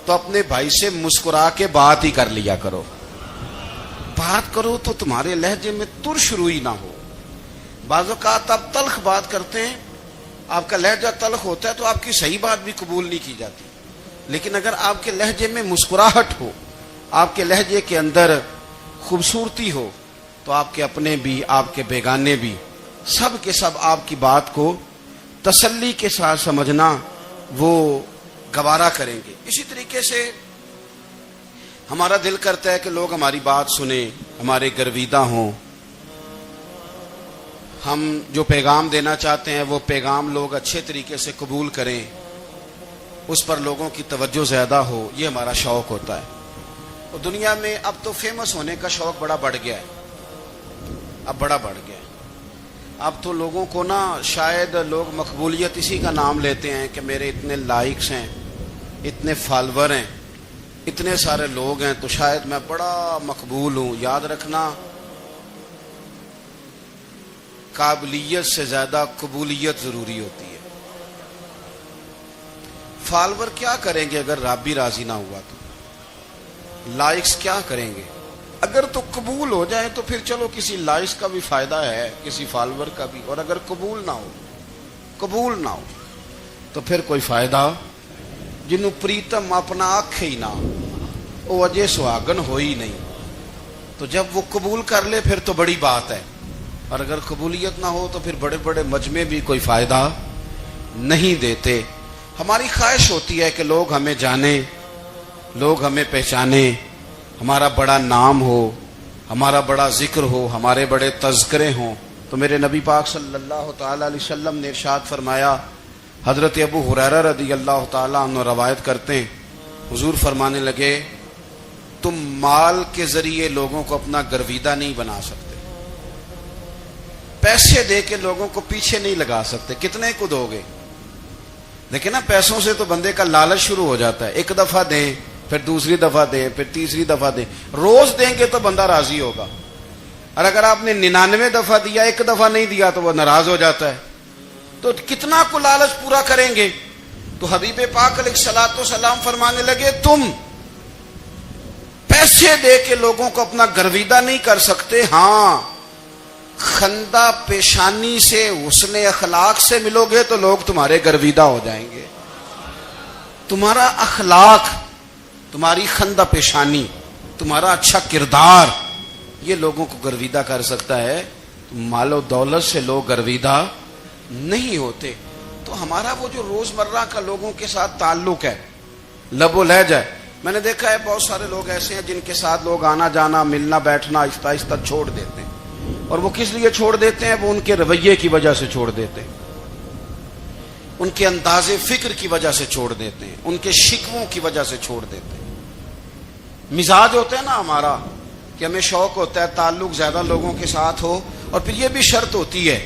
تو اپنے بھائی سے مسکرا کے بات ہی کر لیا کرو، بات کرو تو تمہارے لہجے میں ترش روئی نہ ہو۔ بعض اوقات آپ تلخ بات کرتے ہیں، آپ کا لہجہ تلخ ہوتا ہے تو آپ کی صحیح بات بھی قبول نہیں کی جاتی، لیکن اگر آپ کے لہجے میں مسکراہٹ ہو، آپ کے لہجے کے اندر خوبصورتی ہو، تو آپ کے اپنے بھی آپ کے بیگانے بھی سب کے سب آپ کی بات کو تسلی کے ساتھ سمجھنا وہ گوارا کریں گے۔ اسی طریقے سے ہمارا دل کرتا ہے کہ لوگ ہماری بات سنیں، ہمارے گرویدہ ہوں، ہم جو پیغام دینا چاہتے ہیں وہ پیغام لوگ اچھے طریقے سے قبول کریں، اس پر لوگوں کی توجہ زیادہ ہو، یہ ہمارا شوق ہوتا ہے۔ اور دنیا میں اب تو فیمس ہونے کا شوق بڑا بڑھ گیا ہے، اب بڑا بڑھ گیا ہے۔ اب تو لوگوں کو نا شاید لوگ مقبولیت اسی کا نام لیتے ہیں کہ میرے اتنے لائکس ہیں، اتنے فالور ہیں، اتنے سارے لوگ ہیں تو شاید میں بڑا مقبول ہوں۔ یاد رکھنا، قابلیت سے زیادہ قبولیت ضروری ہوتی ہے۔ فالور کیا کریں گے اگر رب بھی راضی نہ ہوا تو؟ لائکس کیا کریں گے؟ اگر تو قبول ہو جائے تو پھر چلو کسی لائکس کا بھی فائدہ ہے، کسی فالور کا بھی، اور اگر قبول نہ ہو تو پھر کوئی فائدہ جنوں پریتم اپنا آنکھ ہی نہ وہ اجے سہاگن ہو ہی نہیں، تو جب وہ قبول کر لے پھر تو بڑی بات ہے، اور اگر قبولیت نہ ہو تو پھر بڑے بڑے مجمع بھی کوئی فائدہ نہیں دیتے۔ ہماری خواہش ہوتی ہے کہ لوگ ہمیں جانیں، لوگ ہمیں پہچانیں، ہمارا بڑا نام ہو، ہمارا بڑا ذکر ہو، ہمارے بڑے تذکرے ہوں۔ تو میرے نبی پاک صلی اللہ تعالی علیہ وسلم نے ارشاد فرمایا، حضرت ابو ہریرہ رضی اللہ تعالی عنہ روایت کرتے ہیں، حضور فرمانے لگے، تم مال کے ذریعے لوگوں کو اپنا گرویدہ نہیں بنا سکتے، پیسے دے کے لوگوں کو پیچھے نہیں لگا سکتے۔ کتنے کو دو گے؟ دیکھیں نا، پیسوں سے تو بندے کا لالچ شروع ہو جاتا ہے، ایک دفعہ دیں، پھر دوسری دفعہ دیں، پھر تیسری دفعہ دیں، روز دیں گے تو بندہ راضی ہوگا، اور اگر آپ نے 99 دفعہ دیا، ایک دفعہ نہیں دیا تو وہ ناراض ہو جاتا ہے۔ تو کتنا کو لالچ پورا کریں گے؟ تو حبیب پاک علیہ الصلوۃ والسلام فرمانے لگے، تم پیسے دے کے لوگوں کو اپنا گرویدہ نہیں کر سکتے، ہاں خندہ پیشانی سے، حسن اخلاق سے ملو گے تو لوگ تمہارے گرویدہ ہو جائیں گے۔ تمہارا اخلاق، تمہاری خندہ پیشانی، تمہارا اچھا کردار یہ لوگوں کو گرویدہ کر سکتا ہے. مال و دولت سے لوگ گرویدہ نہیں ہوتے. تو ہمارا وہ جو روزمرہ کا لوگوں کے ساتھ تعلق ہے، لب و لہجہ ہے، میں نے دیکھا ہے بہت سارے لوگ ایسے ہیں جن کے ساتھ لوگ آنا جانا ملنا بیٹھنا آہستہ آہستہ چھوڑ دیتے ہیں. اور وہ کس لیے چھوڑ دیتے ہیں؟ وہ ان کے رویے کی وجہ سے چھوڑ دیتے ہیں، ان کے انداز فکر کی وجہ سے چھوڑ دیتے ہیں، ان کے شکووں کی وجہ سے چھوڑ دیتے ہیں. مزاج ہوتا ہے نا ہمارا کہ ہمیں شوق ہوتا ہے تعلق زیادہ لوگوں کے ساتھ ہو، اور پھر یہ بھی شرط ہوتی ہے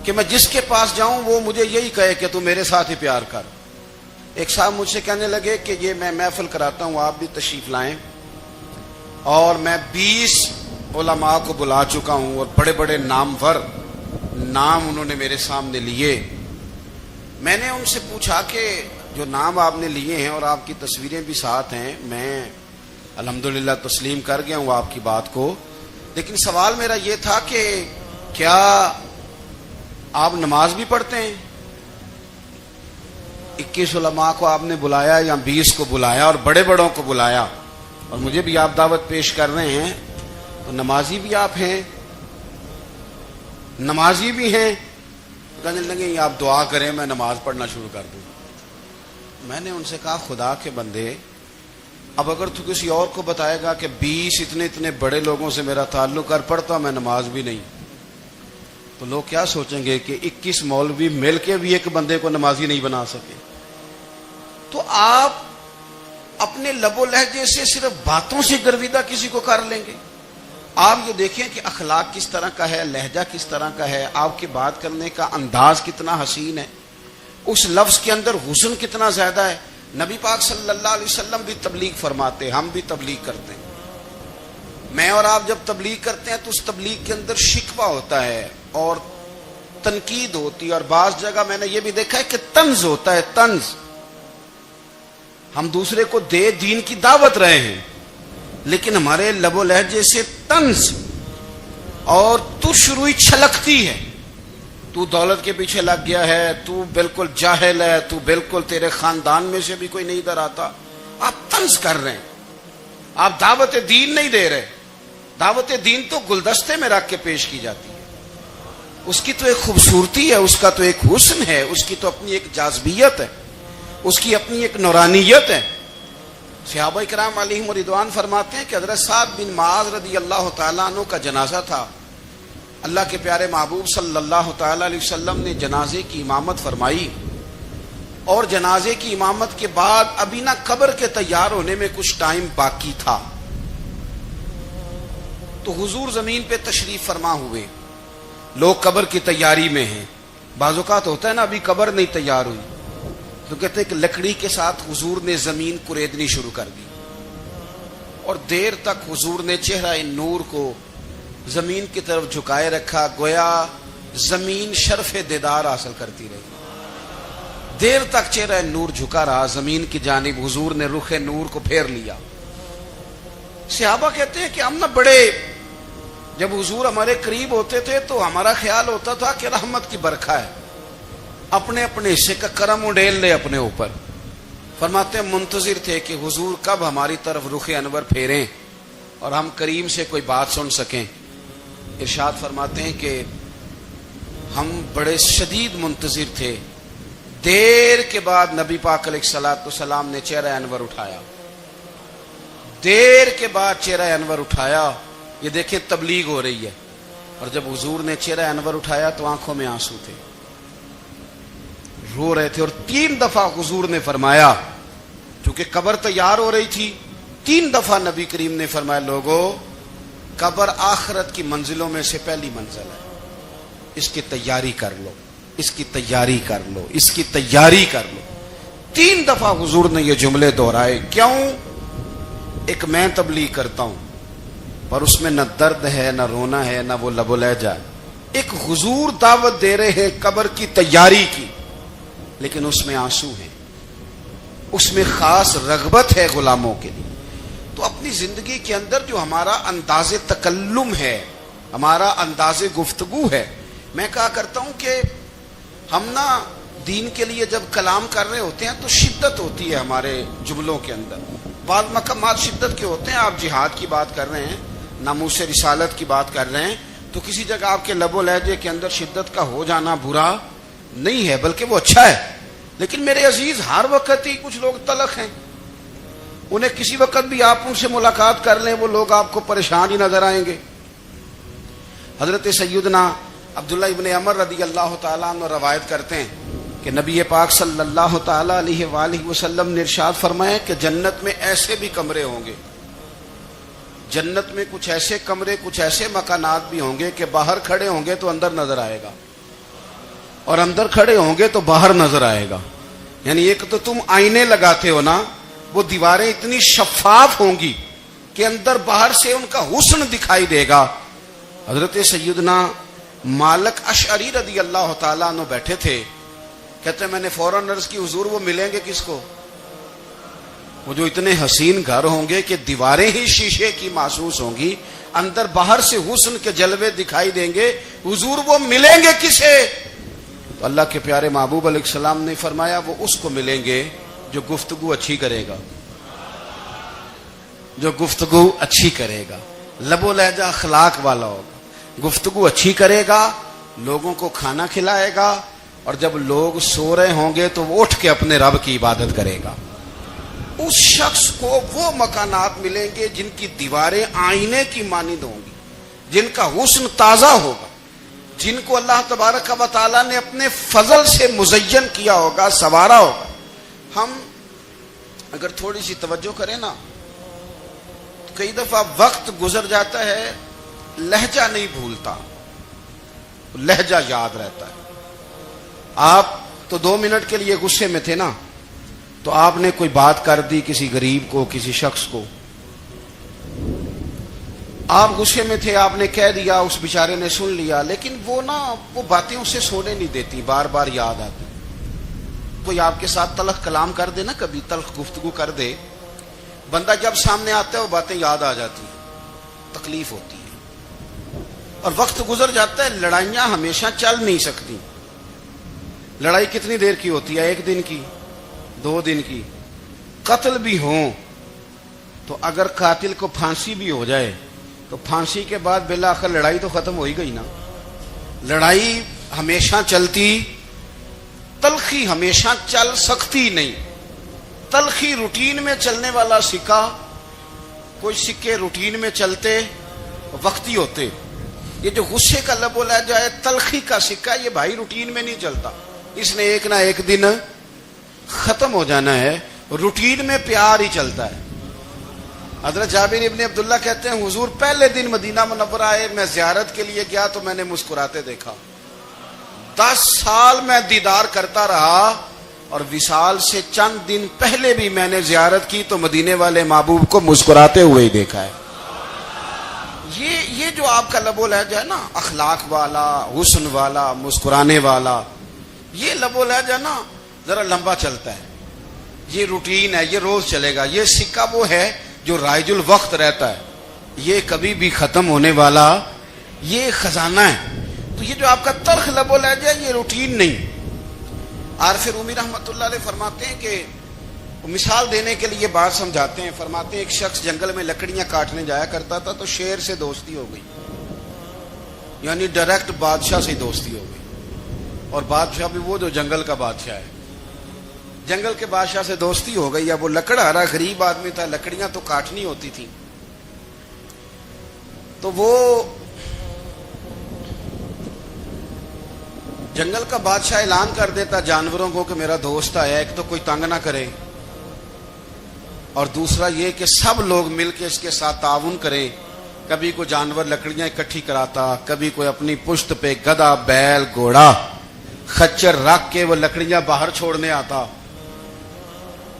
کہ میں جس کے پاس جاؤں وہ مجھے یہی کہے کہ تو میرے ساتھ ہی پیار کر. ایک صاحب مجھ سے کہنے لگے کہ یہ میں محفل کراتا ہوں، آپ بھی تشریف لائیں، اور میں 20 علماء کو بلا چکا ہوں اور بڑے بڑے نامور نام انہوں نے میرے سامنے لیے. میں نے ان سے پوچھا کہ جو نام آپ نے لیے ہیں اور آپ کی تصویریں بھی ساتھ ہیں، میں الحمدللہ تسلیم کر گیا ہوں آپ کی بات کو، لیکن سوال میرا یہ تھا کہ کیا آپ نماز بھی پڑھتے ہیں؟ 21 علماء کو آپ نے بلایا یا 20 کو بلایا اور بڑے بڑوں کو بلایا، اور مجھے بھی آپ دعوت پیش کر رہے ہیں، تو نمازی بھی آپ ہیں، نمازی بھی ہیں. کہنے لگے آپ دعا کریں میں نماز پڑھنا شروع کر دوں. میں نے ان سے کہا خدا کے بندے، اب اگر تو کسی اور کو بتائے گا کہ 20 اتنے بڑے لوگوں سے میرا تعلق کر پڑتا میں نماز بھی نہیں، تو لوگ کیا سوچیں گے کہ 21 مولوی مل کے بھی ایک بندے کو نمازی نہیں بنا سکے. تو آپ اپنے لب و لہجے سے صرف باتوں سے گرویدہ کسی کو کر لیں گے؟ آپ یہ دیکھیں کہ اخلاق کس طرح کا ہے، لہجہ کس طرح کا ہے، آپ کے بات کرنے کا انداز کتنا حسین ہے، اس لفظ کے اندر حسن کتنا زیادہ ہے. نبی پاک صلی اللہ علیہ وسلم بھی تبلیغ فرماتے، ہم بھی تبلیغ کرتے ہیں. میں اور آپ جب تبلیغ کرتے ہیں تو اس تبلیغ کے اندر شکوہ ہوتا ہے اور تنقید ہوتی ہے، اور بعض جگہ میں نے یہ بھی دیکھا ہے کہ طنز ہوتا ہے. طنز، ہم دوسرے کو دین کی دعوت رہے ہیں، لیکن ہمارے لب و لہجے سے طنز اور ترش روئی چھلکتی ہے. تو دولت کے پیچھے لگ گیا ہے، تو بالکل جاہل ہے، تو بالکل تیرے خاندان میں سے بھی کوئی نہیں ادھر آتا. آپ طنز کر رہے ہیں، آپ دعوت دین نہیں دے رہے. دعوت دین تو گلدستے میں رکھ کے پیش کی جاتی ہے، اس کی تو ایک خوبصورتی ہے، اس کا تو ایک حسن ہے، اس کی تو اپنی ایک جاذبیت ہے، اس کی اپنی ایک نورانیت ہے. صحابہ کرام علیہم رضوان فرماتے ہیں کہ حضرت سعد بن معاذ رضی اللہ تعالیٰ عنہ کا جنازہ تھا. اللہ کے پیارے محبوب صلی اللہ تعالیٰ علیہ وسلم نے جنازے کی امامت فرمائی، اور جنازے کی امامت کے بعد ابھی نہ قبر کے تیار ہونے میں کچھ ٹائم باقی تھا، تو حضور زمین پہ تشریف فرما ہوئے. لوگ قبر کی تیاری میں ہیں. بعض اوقات ہوتا ہے نا ابھی قبر نہیں تیار ہوئی، تو کہتے ہیں کہ لکڑی کے ساتھ حضور نے زمین کریدنی شروع کر دی، اور دیر تک حضور نے چہرہ نور کو زمین کی طرف جھکائے رکھا، گویا زمین شرف دیدار حاصل کرتی رہی. دیر تک چہرہ نور جھکا رہا زمین کی جانب، حضور نے رخ نور کو پھیر لیا. صحابہ کہتے ہیں کہ ہم نہ بڑے، جب حضور ہمارے قریب ہوتے تھے تو ہمارا خیال ہوتا تھا کہ رحمت کی برکھا ہے، اپنے اپنے حصے کا کرم اڈیل لے اپنے اوپر. فرماتے ہیں منتظر تھے کہ حضور کب ہماری طرف رخ انور پھیریں اور ہم کریم سے کوئی بات سن سکیں. ارشاد فرماتے ہیں کہ ہم بڑے شدید منتظر تھے. دیر کے بعد نبی پاک علیہ الصلوۃ والسلام نے چہرہ انور اٹھایا، دیر کے بعد چہرہ انور اٹھایا. یہ دیکھیں تبلیغ ہو رہی ہے، اور جب حضور نے چہرہ انور اٹھایا تو آنکھوں میں آنسو تھے، رو رہے تھے. اور 3 دفعہ حضور نے فرمایا، چونکہ قبر تیار ہو رہی تھی، 3 دفعہ نبی کریم نے فرمایا لوگو قبر آخرت کی منزلوں میں سے پہلی منزل ہے، اس کی تیاری کر لو، اس کی تیاری کر لو، اس کی تیاری کر لو. 3 دفعہ حضور نے یہ جملے دہرائے. کیوں؟ ایک میں تبلیغ کرتا ہوں پر اس میں نہ درد ہے، نہ رونا ہے، نہ وہ لب و لہجہ. ایک حضور دعوت دے رہے ہیں قبر کی تیاری کی، لیکن اس میں آنسو ہیں، اس میں خاص رغبت ہے غلاموں کے لیے. تو اپنی زندگی کے اندر جو ہمارا انداز تکلم ہے، ہمارا انداز گفتگو ہے، میں کہا کرتا ہوں کہ ہم نا دین کے لیے جب کلام کر رہے ہوتے ہیں تو شدت ہوتی ہے ہمارے جملوں کے اندر. بعض مقامات شدت کے ہوتے ہیں. آپ جہاد کی بات کر رہے ہیں, ناموس رسالت کی بات کر رہے ہیں, تو کسی جگہ آپ کے لب و لہجے کے اندر شدت کا ہو جانا برا نہیں ہے, بلکہ وہ اچھا ہے. لیکن میرے عزیز, ہر وقت ہی کچھ لوگ تلخ ہیں. انہیں کسی وقت بھی آپ ان سے ملاقات کر لیں, وہ لوگ آپ کو پریشان ہی نظر آئیں گے. حضرت سیدنا عبداللہ ابن عمر رضی اللہ تعالیٰ عنہ روایت کرتے ہیں کہ نبی پاک صلی اللہ تعالیٰ علیہ وآلہ وسلم نے ارشاد فرمایا کہ جنت میں ایسے بھی کمرے ہوں گے, جنت میں کچھ ایسے کمرے, کچھ ایسے مکانات بھی ہوں گے کہ باہر کھڑے ہوں گے تو اندر نظر آئے گا, اور اندر کھڑے ہوں گے تو باہر نظر آئے گا. یعنی ایک تو تم آئینے لگاتے ہو نا, وہ دیواریں اتنی شفاف ہوں گی کہ اندر باہر سے ان کا حسن دکھائی دے گا. حضرت سیدنا مالک اشعری رضی اللہ تعالیٰ عنہ بیٹھے تھے, کہتے ہیں میں نے فوراً عرض کی حضور وہ ملیں گے کس کو؟ وہ جو اتنے حسین گھر ہوں گے کہ دیواریں ہی شیشے کی محسوس ہوں گی, اندر باہر سے حسن کے جلوے دکھائی دیں گے, حضور وہ ملیں گے کسے؟ تو اللہ کے پیارے محبوب علیہ السلام نے فرمایا وہ اس کو ملیں گے جو گفتگو اچھی کرے گا, جو گفتگو اچھی کرے گا, لب و لہجہ اخلاق والا ہوگا, گفتگو اچھی کرے گا, لوگوں کو کھانا کھلائے گا, اور جب لوگ سو رہے ہوں گے تو وہ اٹھ کے اپنے رب کی عبادت کرے گا. اس شخص کو وہ مکانات ملیں گے جن کی دیواریں آئینے کی مانند ہوں گی, جن کا حسن تازہ ہوگا, جن کو اللہ تبارک و تعالیٰ نے اپنے فضل سے مزین کیا ہوگا, سنوارا ہوگا. ہم اگر تھوڑی سی توجہ کریں نا, کئی دفعہ وقت گزر جاتا ہے, لہجہ نہیں بھولتا, لہجہ یاد رہتا ہے. آپ تو 2 منٹ کے لیے غصے میں تھے نا, تو آپ نے کوئی بات کر دی کسی غریب کو, کسی شخص کو, آپ غصے میں تھے, آپ نے کہہ دیا, اس بیچارے نے سن لیا, لیکن وہ باتیں اسے سونے نہیں دیتی, بار بار یاد آتی. کوئی آپ کے ساتھ تلخ کلام کر دے نا, کبھی تلخ گفتگو کر دے, بندہ جب سامنے آتا ہے وہ باتیں یاد آ جاتی ہیں, تکلیف ہوتی ہے, اور وقت گزر جاتا ہے. لڑائیاں ہمیشہ چل نہیں سکتی. لڑائی کتنی دیر کی ہوتی ہے؟ 1 دن کی, 2 دن کی. قتل بھی ہوں تو اگر قاتل کو پھانسی بھی ہو جائے تو پھانسی کے بعد بالآخر لڑائی تو ختم ہو ہی گئی نا. لڑائی ہمیشہ چلتی, تلخی ہمیشہ چل سکتی نہیں. تلخی روٹین میں چلنے والا سکہ, کوئی سکے روٹین میں چلتے وقتی ہوتے. یہ جو غصے کا لب و لہجہ ہے, تلخی کا سکہ, یہ بھائی روٹین میں نہیں چلتا, اس نے ایک نہ ایک دن ختم ہو جانا ہے. روٹین میں پیار ہی چلتا ہے. حضرت جابر ابن عبداللہ کہتے ہیں حضور پہلے دن مدینہ منورہ آئے, میں زیارت کے لیے گیا تو میں نے مسکراتے دیکھا. 10 سال میں دیدار کرتا رہا, اور وصال سے چند دن پہلے بھی میں نے زیارت کی تو مدینے والے محبوب کو مسکراتے ہوئے ہی دیکھا ہے. یہ جو آپ کا لب و لہجہ ہے نا, اخلاق والا, حسن والا, مسکرانے والا, یہ لب و لہجہ نا ذرا لمبا چلتا ہے. یہ روٹین ہے, یہ روز چلے گا. یہ سکہ وہ ہے جو رائج الوقت رہتا ہے, یہ کبھی بھی ختم ہونے والا یہ خزانہ ہے. تو یہ جو آپ کا تلخ لب و لہجہ ہے, یہ روٹین نہیں. عارف رومی رحمۃ اللہ علیہ فرماتے ہیں کہ مثال دینے کے لیے بات سمجھاتے ہیں. فرماتے ہیں ایک شخص جنگل میں لکڑیاں کاٹنے جایا کرتا تھا تو شیر سے دوستی ہو گئی, یعنی ڈائریکٹ بادشاہ سے دوستی ہو گئی, اور بادشاہ بھی وہ جو جنگل کا بادشاہ ہے. جنگل کے بادشاہ سے دوستی ہو گئی. اب وہ لکڑہارا غریب آدمی تھا, لکڑیاں تو کاٹنی ہوتی تھی, تو وہ جنگل کا بادشاہ اعلان کر دیتا جانوروں کو کہ میرا دوست آیا, ایک تو کوئی تنگ نہ کرے, اور دوسرا یہ کہ سب لوگ مل کے اس کے ساتھ تعاون کریں. کبھی کوئی جانور لکڑیاں اکٹھی کراتا, کبھی کوئی اپنی پشت پہ گدھا, بیل, گھوڑا, خچر رکھ کے وہ لکڑیاں باہر چھوڑنے آتا.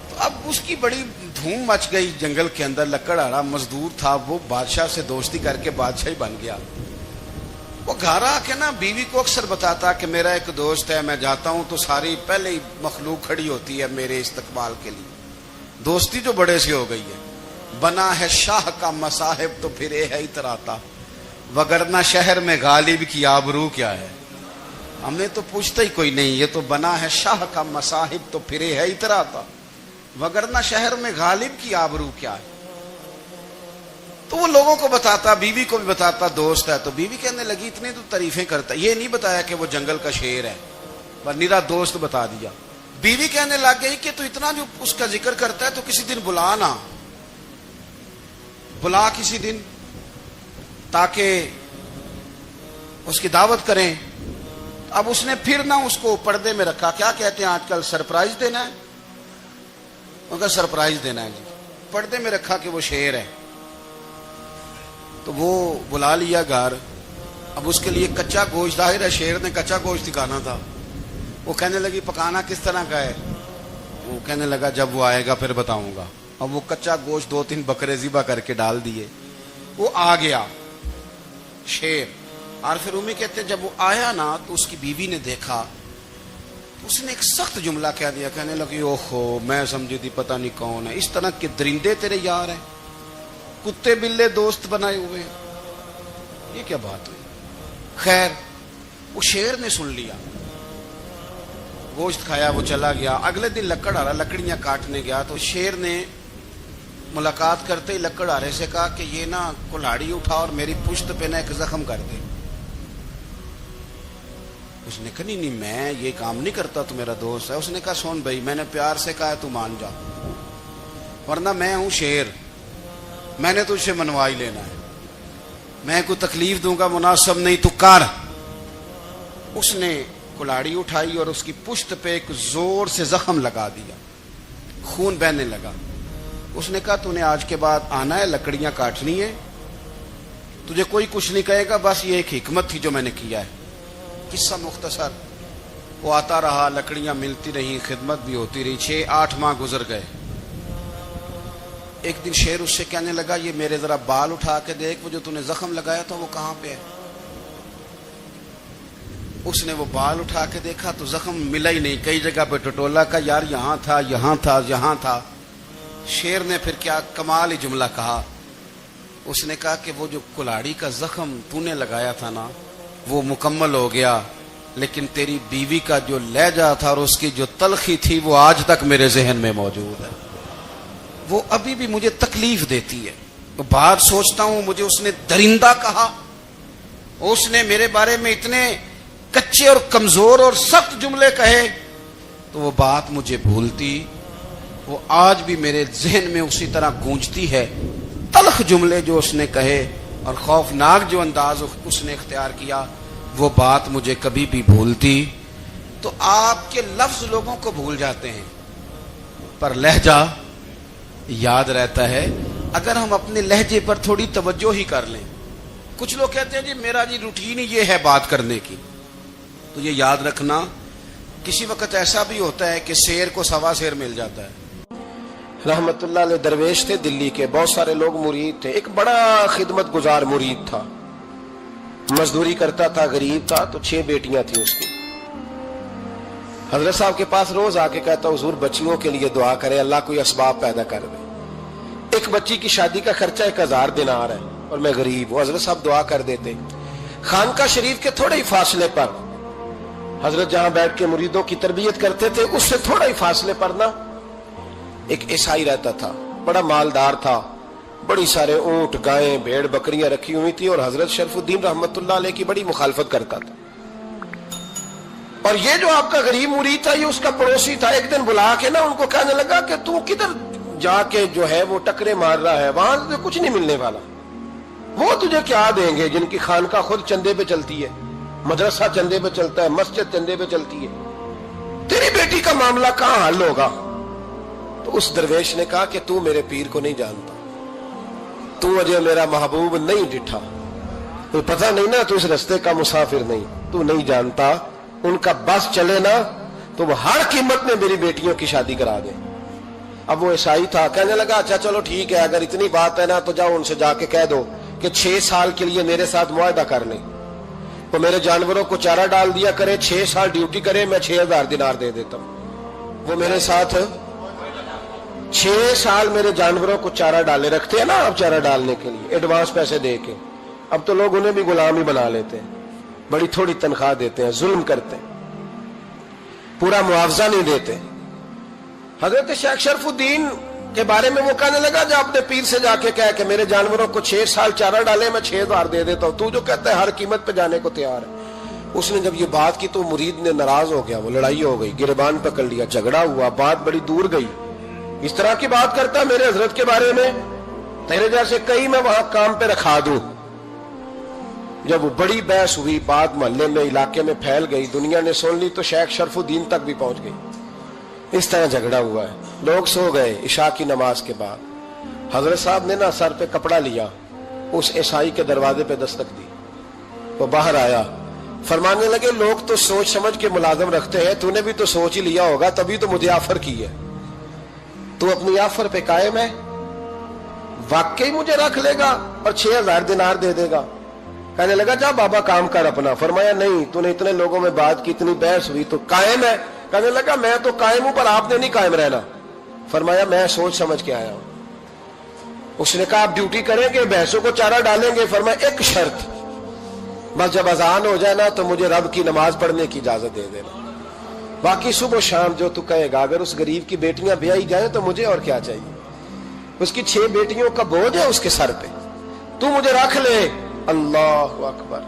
تو اب اس کی بڑی دھوم مچ گئی جنگل کے اندر. لکڑہارا مزدور تھا, وہ بادشاہ سے دوستی کر کے بادشاہ ہی بن گیا. وہ گھر آ کے نا بیوی کو اکثر بتاتا کہ میرا ایک دوست ہے, میں جاتا ہوں تو ساری پہلے ہی مخلوق کھڑی ہوتی ہے میرے استقبال کے لیے. دوستی جو بڑے سے ہو گئی ہے. بنا ہے شاہ کا مصاحب تو پھر یہ ہے اتراتا, وگرنہ شہر میں غالب کی آبرو کیا ہے. ہمیں تو پوچھتا ہی کوئی نہیں، یہ تو بنا ہے شاہ کا مصاحب تو پھرے ہے اترا تھا، وگرنہ شہر میں غالب کی آبرو کیا ہے۔ تو وہ لوگوں کو بتاتا، بیوی کو بھی بتاتا دوست ہے، تو بیوی کہنے لگی اتنے تو تعریفیں کرتا، یہ نہیں بتایا کہ وہ جنگل کا شیر ہے، بس نیرا دوست بتا دیا۔ بیوی کہنے لگ گئی کہ تو اتنا جو اس کا ذکر کرتا ہے تو کسی دن بلا نا، بلا کسی دن تاکہ اس کی دعوت کریں۔ اب اس نے پھر نہ اس کو پردے میں رکھا، کیا کہتے ہیں آج کل سرپرائز دینا ہے، مگر سرپرائز دینا ہے جی، پردے میں رکھا کہ وہ شیر ہے۔ تو وہ بلا لیا گھر، اب اس کے لیے کچا گوشت، ظاہر ہے شیر نے کچا گوشت دکھانا تھا۔ وہ کہنے لگی پکانا کس طرح کا ہے؟ وہ کہنے لگا جب وہ آئے گا پھر بتاؤں گا۔ اب وہ کچا گوشت 2-3 بکرے ذبح کر کے ڈال دیے، وہ آ گیا شیر۔ اور پھر امی کہتے جب وہ آیا نا تو اس کی بیوی نے دیکھا تو اس نے ایک سخت جملہ کہہ دیا، کہنے لگی اوہو میں سمجھی تھی پتہ نہیں کون ہے، اس طرح کے درندے تیرے یار ہیں، کتے بلے دوست بنائے ہوئے ہیں، یہ کیا بات ہوئی؟ خیر وہ شیر نے سن لیا، گوشت کھایا، وہ چلا گیا۔ اگلے دن لکڑ آ رہا، لکڑیاں کاٹنے گیا تو شیر نے ملاقات کرتے ہی لکڑ آرے سے کہا کہ یہ نا کلاڑی اٹھا اور میری پشت پہ نا ایک زخم کر دے۔ اس نے کہا نہیں میں یہ کام نہیں کرتا، تو میرا دوست ہے۔ اس نے کہا سن بھائی میں نے پیار سے کہا ہے تو مان جا، ورنہ میں ہوں شیر، میں نے تجھ سے منوا ہی لینا ہے، میں کوئی تکلیف دوں گا مناسب نہیں، تو کر۔ اس نے کلاڑی اٹھائی اور اس کی پشت پہ ایک زور سے زخم لگا دیا، خون بہنے لگا۔ اس نے کہا تو نے آج کے بعد آنا ہے، لکڑیاں کاٹنی ہے، تجھے کوئی کچھ نہیں کہے گا، بس یہ ایک حکمت تھی جو میں نے کیا ہے۔ قصہ مختصر، وہ آتا رہا، لکڑیاں ملتی رہی، خدمت بھی ہوتی رہی، 6-8 ماہ گزر گئے۔ ایک دن شیر اس سے کہنے لگا یہ میرے ذرا بال اٹھا کے دیکھ، وہ جو تو نے زخم لگایا تھا وہ کہاں پہ ہے؟ اس نے وہ بال اٹھا کے دیکھا تو زخم ملا ہی نہیں، کئی جگہ پہ ٹٹولا کا یار یہاں تھا یہاں تھا یہاں تھا۔ شیر نے پھر کیا کمال ہی جملہ کہا، اس نے کہا کہ وہ جو کلاڑی کا زخم تو نے لگایا تھا نا وہ مکمل ہو گیا، لیکن تیری بیوی کا جو لہجہ تھا اور اس کی جو تلخی تھی وہ آج تک میرے ذہن میں موجود ہے، وہ ابھی بھی مجھے تکلیف دیتی ہے۔ تو بات سوچتا ہوں مجھے اس نے درندہ کہا، اس نے میرے بارے میں اتنے کچے اور کمزور اور سخت جملے کہے، تو وہ بات مجھے بھولتی، وہ آج بھی میرے ذہن میں اسی طرح گونجتی ہے۔ تلخ جملے جو اس نے کہے اور خوفناک جو انداز اس نے اختیار کیا، وہ بات مجھے کبھی بھی بھولتی۔ تو آپ کے لفظ لوگوں کو بھول جاتے ہیں پر لہجہ یاد رہتا ہے، اگر ہم اپنے لہجے پر تھوڑی توجہ ہی کر لیں۔ کچھ لوگ کہتے ہیں جی میرا جی روٹین ہی یہ ہے بات کرنے کی، تو یہ یاد رکھنا کسی وقت ایسا بھی ہوتا ہے کہ شیر کو سوا شیر مل جاتا ہے۔ رحمت اللہ علیہ درویش تھے دلی کے، بہت سارے لوگ مرید تھے، ایک بڑا خدمت گزار مرید تھا، مزدوری کرتا تھا، غریب تھا، تو 6 بیٹیاں تھیں اس کی۔ حضرت صاحب کے پاس روز آ کے کہتا حضور بچیوں کے لیے دعا کرے، اللہ کوئی اسباب پیدا کر دے، ایک بچی کی شادی کا خرچہ 1000 دینار ہے اور میں غریب ہوں۔ حضرت صاحب دعا کر دیتے۔ خانقاہ شریف کے تھوڑے ہی فاصلے پر حضرت جہاں بیٹھ کے مریدوں کی تربیت کرتے تھے، اس سے تھوڑا ہی فاصلے پر نا ایک عیسائی رہتا تھا، بڑا مالدار تھا، بڑی سارے اونٹ گائیں بھیڑ بکریاں رکھی ہوئی تھی، اور حضرت شرف الدین رحمت اللہ علیہ کی بڑی مخالفت کرتا تھا۔ اور یہ جو آپ کا غریب مرید تھا یہ اس کا پڑوسی تھا، ایک دن بلا کے نا ان کو کہنے لگا کہ تو کدھر جا کے جو ہے وہ ٹکرے مار رہا ہے، وہاں سے کچھ نہیں ملنے والا، وہ تجھے کیا دیں گے جن کی خانقاہ خود چندے پہ چلتی ہے، مدرسہ چندے پہ چلتا ہے، مسجد چندے پہ چلتی ہے، تیری بیٹی کا معاملہ کہاں حل ہوگا؟ تو اس درویش نے کہا کہ تو میرے پیر کو نہیں جانتا، تو اجے میرا محبوب نہیں ڈٹھا، تو پتہ نہیں نا، تو اس رستے کا مسافر نہیں، تو نہیں جانتا، ان کا بس چلے نا تو وہ ہر قیمت میں میری بیٹیوں کی شادی کرا دیں۔ اب وہ عیسائی تھا، کہنے لگا اچھا چلو ٹھیک ہے، اگر اتنی بات ہے نا تو جاؤ ان سے جا کے کہہ دو کہ 6 سال کے لیے میرے ساتھ معاہدہ کر لیں، تو میرے جانوروں کو چارہ ڈال دیا کرے، 6 سال ڈیوٹی کرے، میں 6000 دینار دے دیتا ہوں۔ وہ میرے ساتھ 6 سال میرے جانوروں کو چارہ ڈالے، رکھتے ہیں نا آپ چارہ ڈالنے کے لیے ایڈوانس پیسے دے کے، اب تو لوگ انہیں بھی غلام ہی بنا لیتے ہیں، بڑی تھوڑی تنخواہ دیتے ہیں، ظلم کرتے ہیں، پورا معاوضہ نہیں دیتے۔ حضرت شیخ شرف الدین کے بارے میں وہ کہنے لگا جب اپنے پیر سے جا کے کہا کہ میرے جانوروں کو 6 سال چارہ ڈالے، میں 6000 دے دیتا ہوں، تو جو کہتا ہے ہر قیمت پہ جانے کو تیار ہے۔ اس نے جب یہ بات کی تو مرید نے ناراض ہو گیا، وہ لڑائی ہو گئی، گریبان پکڑ لیا، جھگڑا ہوا، بات بڑی دور گئی۔ اس طرح کی بات کرتا میرے حضرت کے بارے میں، تیرے جیسے کئی میں وہاں کام پہ رکھا دوں۔ جب وہ بڑی بحث ہوئی، بات محلے میں علاقے میں پھیل گئی، دنیا نے سن لی تو شیخ شرف الدین تک بھی پہنچ گئی۔ اس طرح جھگڑا ہوا ہے، لوگ سو گئے عشاء کی نماز کے بعد۔ حضرت صاحب نے نا سر پہ کپڑا لیا، اس عیسائی کے دروازے پہ دستک دی، وہ باہر آیا، فرمانے لگے لوگ تو سوچ سمجھ کے ملازم رکھتے ہیں، تو نے بھی تو سوچ ہی لیا ہوگا، تبھی تو مجھے آفر کی ہے، تو اپنی آفر پہ قائم ہے؟ واقعی مجھے رکھ لے گا اور 6000 دینار دے دے گا؟ کہنے لگا جا بابا کام کر اپنا۔ فرمایا نہیں، تو نے اتنے لوگوں میں بات کی، اتنی بحث ہوئی، تو قائم ہے؟ کہنے لگا میں تو قائم ہوں پر آپ نے نہیں قائم رہنا۔ فرمایا میں سوچ سمجھ کے آیا ہوں۔ اس نے کہا آپ ڈیوٹی کریں گے، بھینسوں کو چارہ ڈالیں گے؟ فرمایا ایک شرط، بس جب اذان ہو جائے نا تو مجھے رب کی نماز پڑھنے کی اجازت دے دینا، باقی صبح و شام جو تو کہے گا۔ اگر اس غریب کی بیٹیاں بیائی جائیں تو مجھے اور کیا چاہیے؟ اس کی 6 بیٹیوں کا بوجھ ہے اس کے سر پہ، تو مجھے رکھ لے۔ اللہ اکبر۔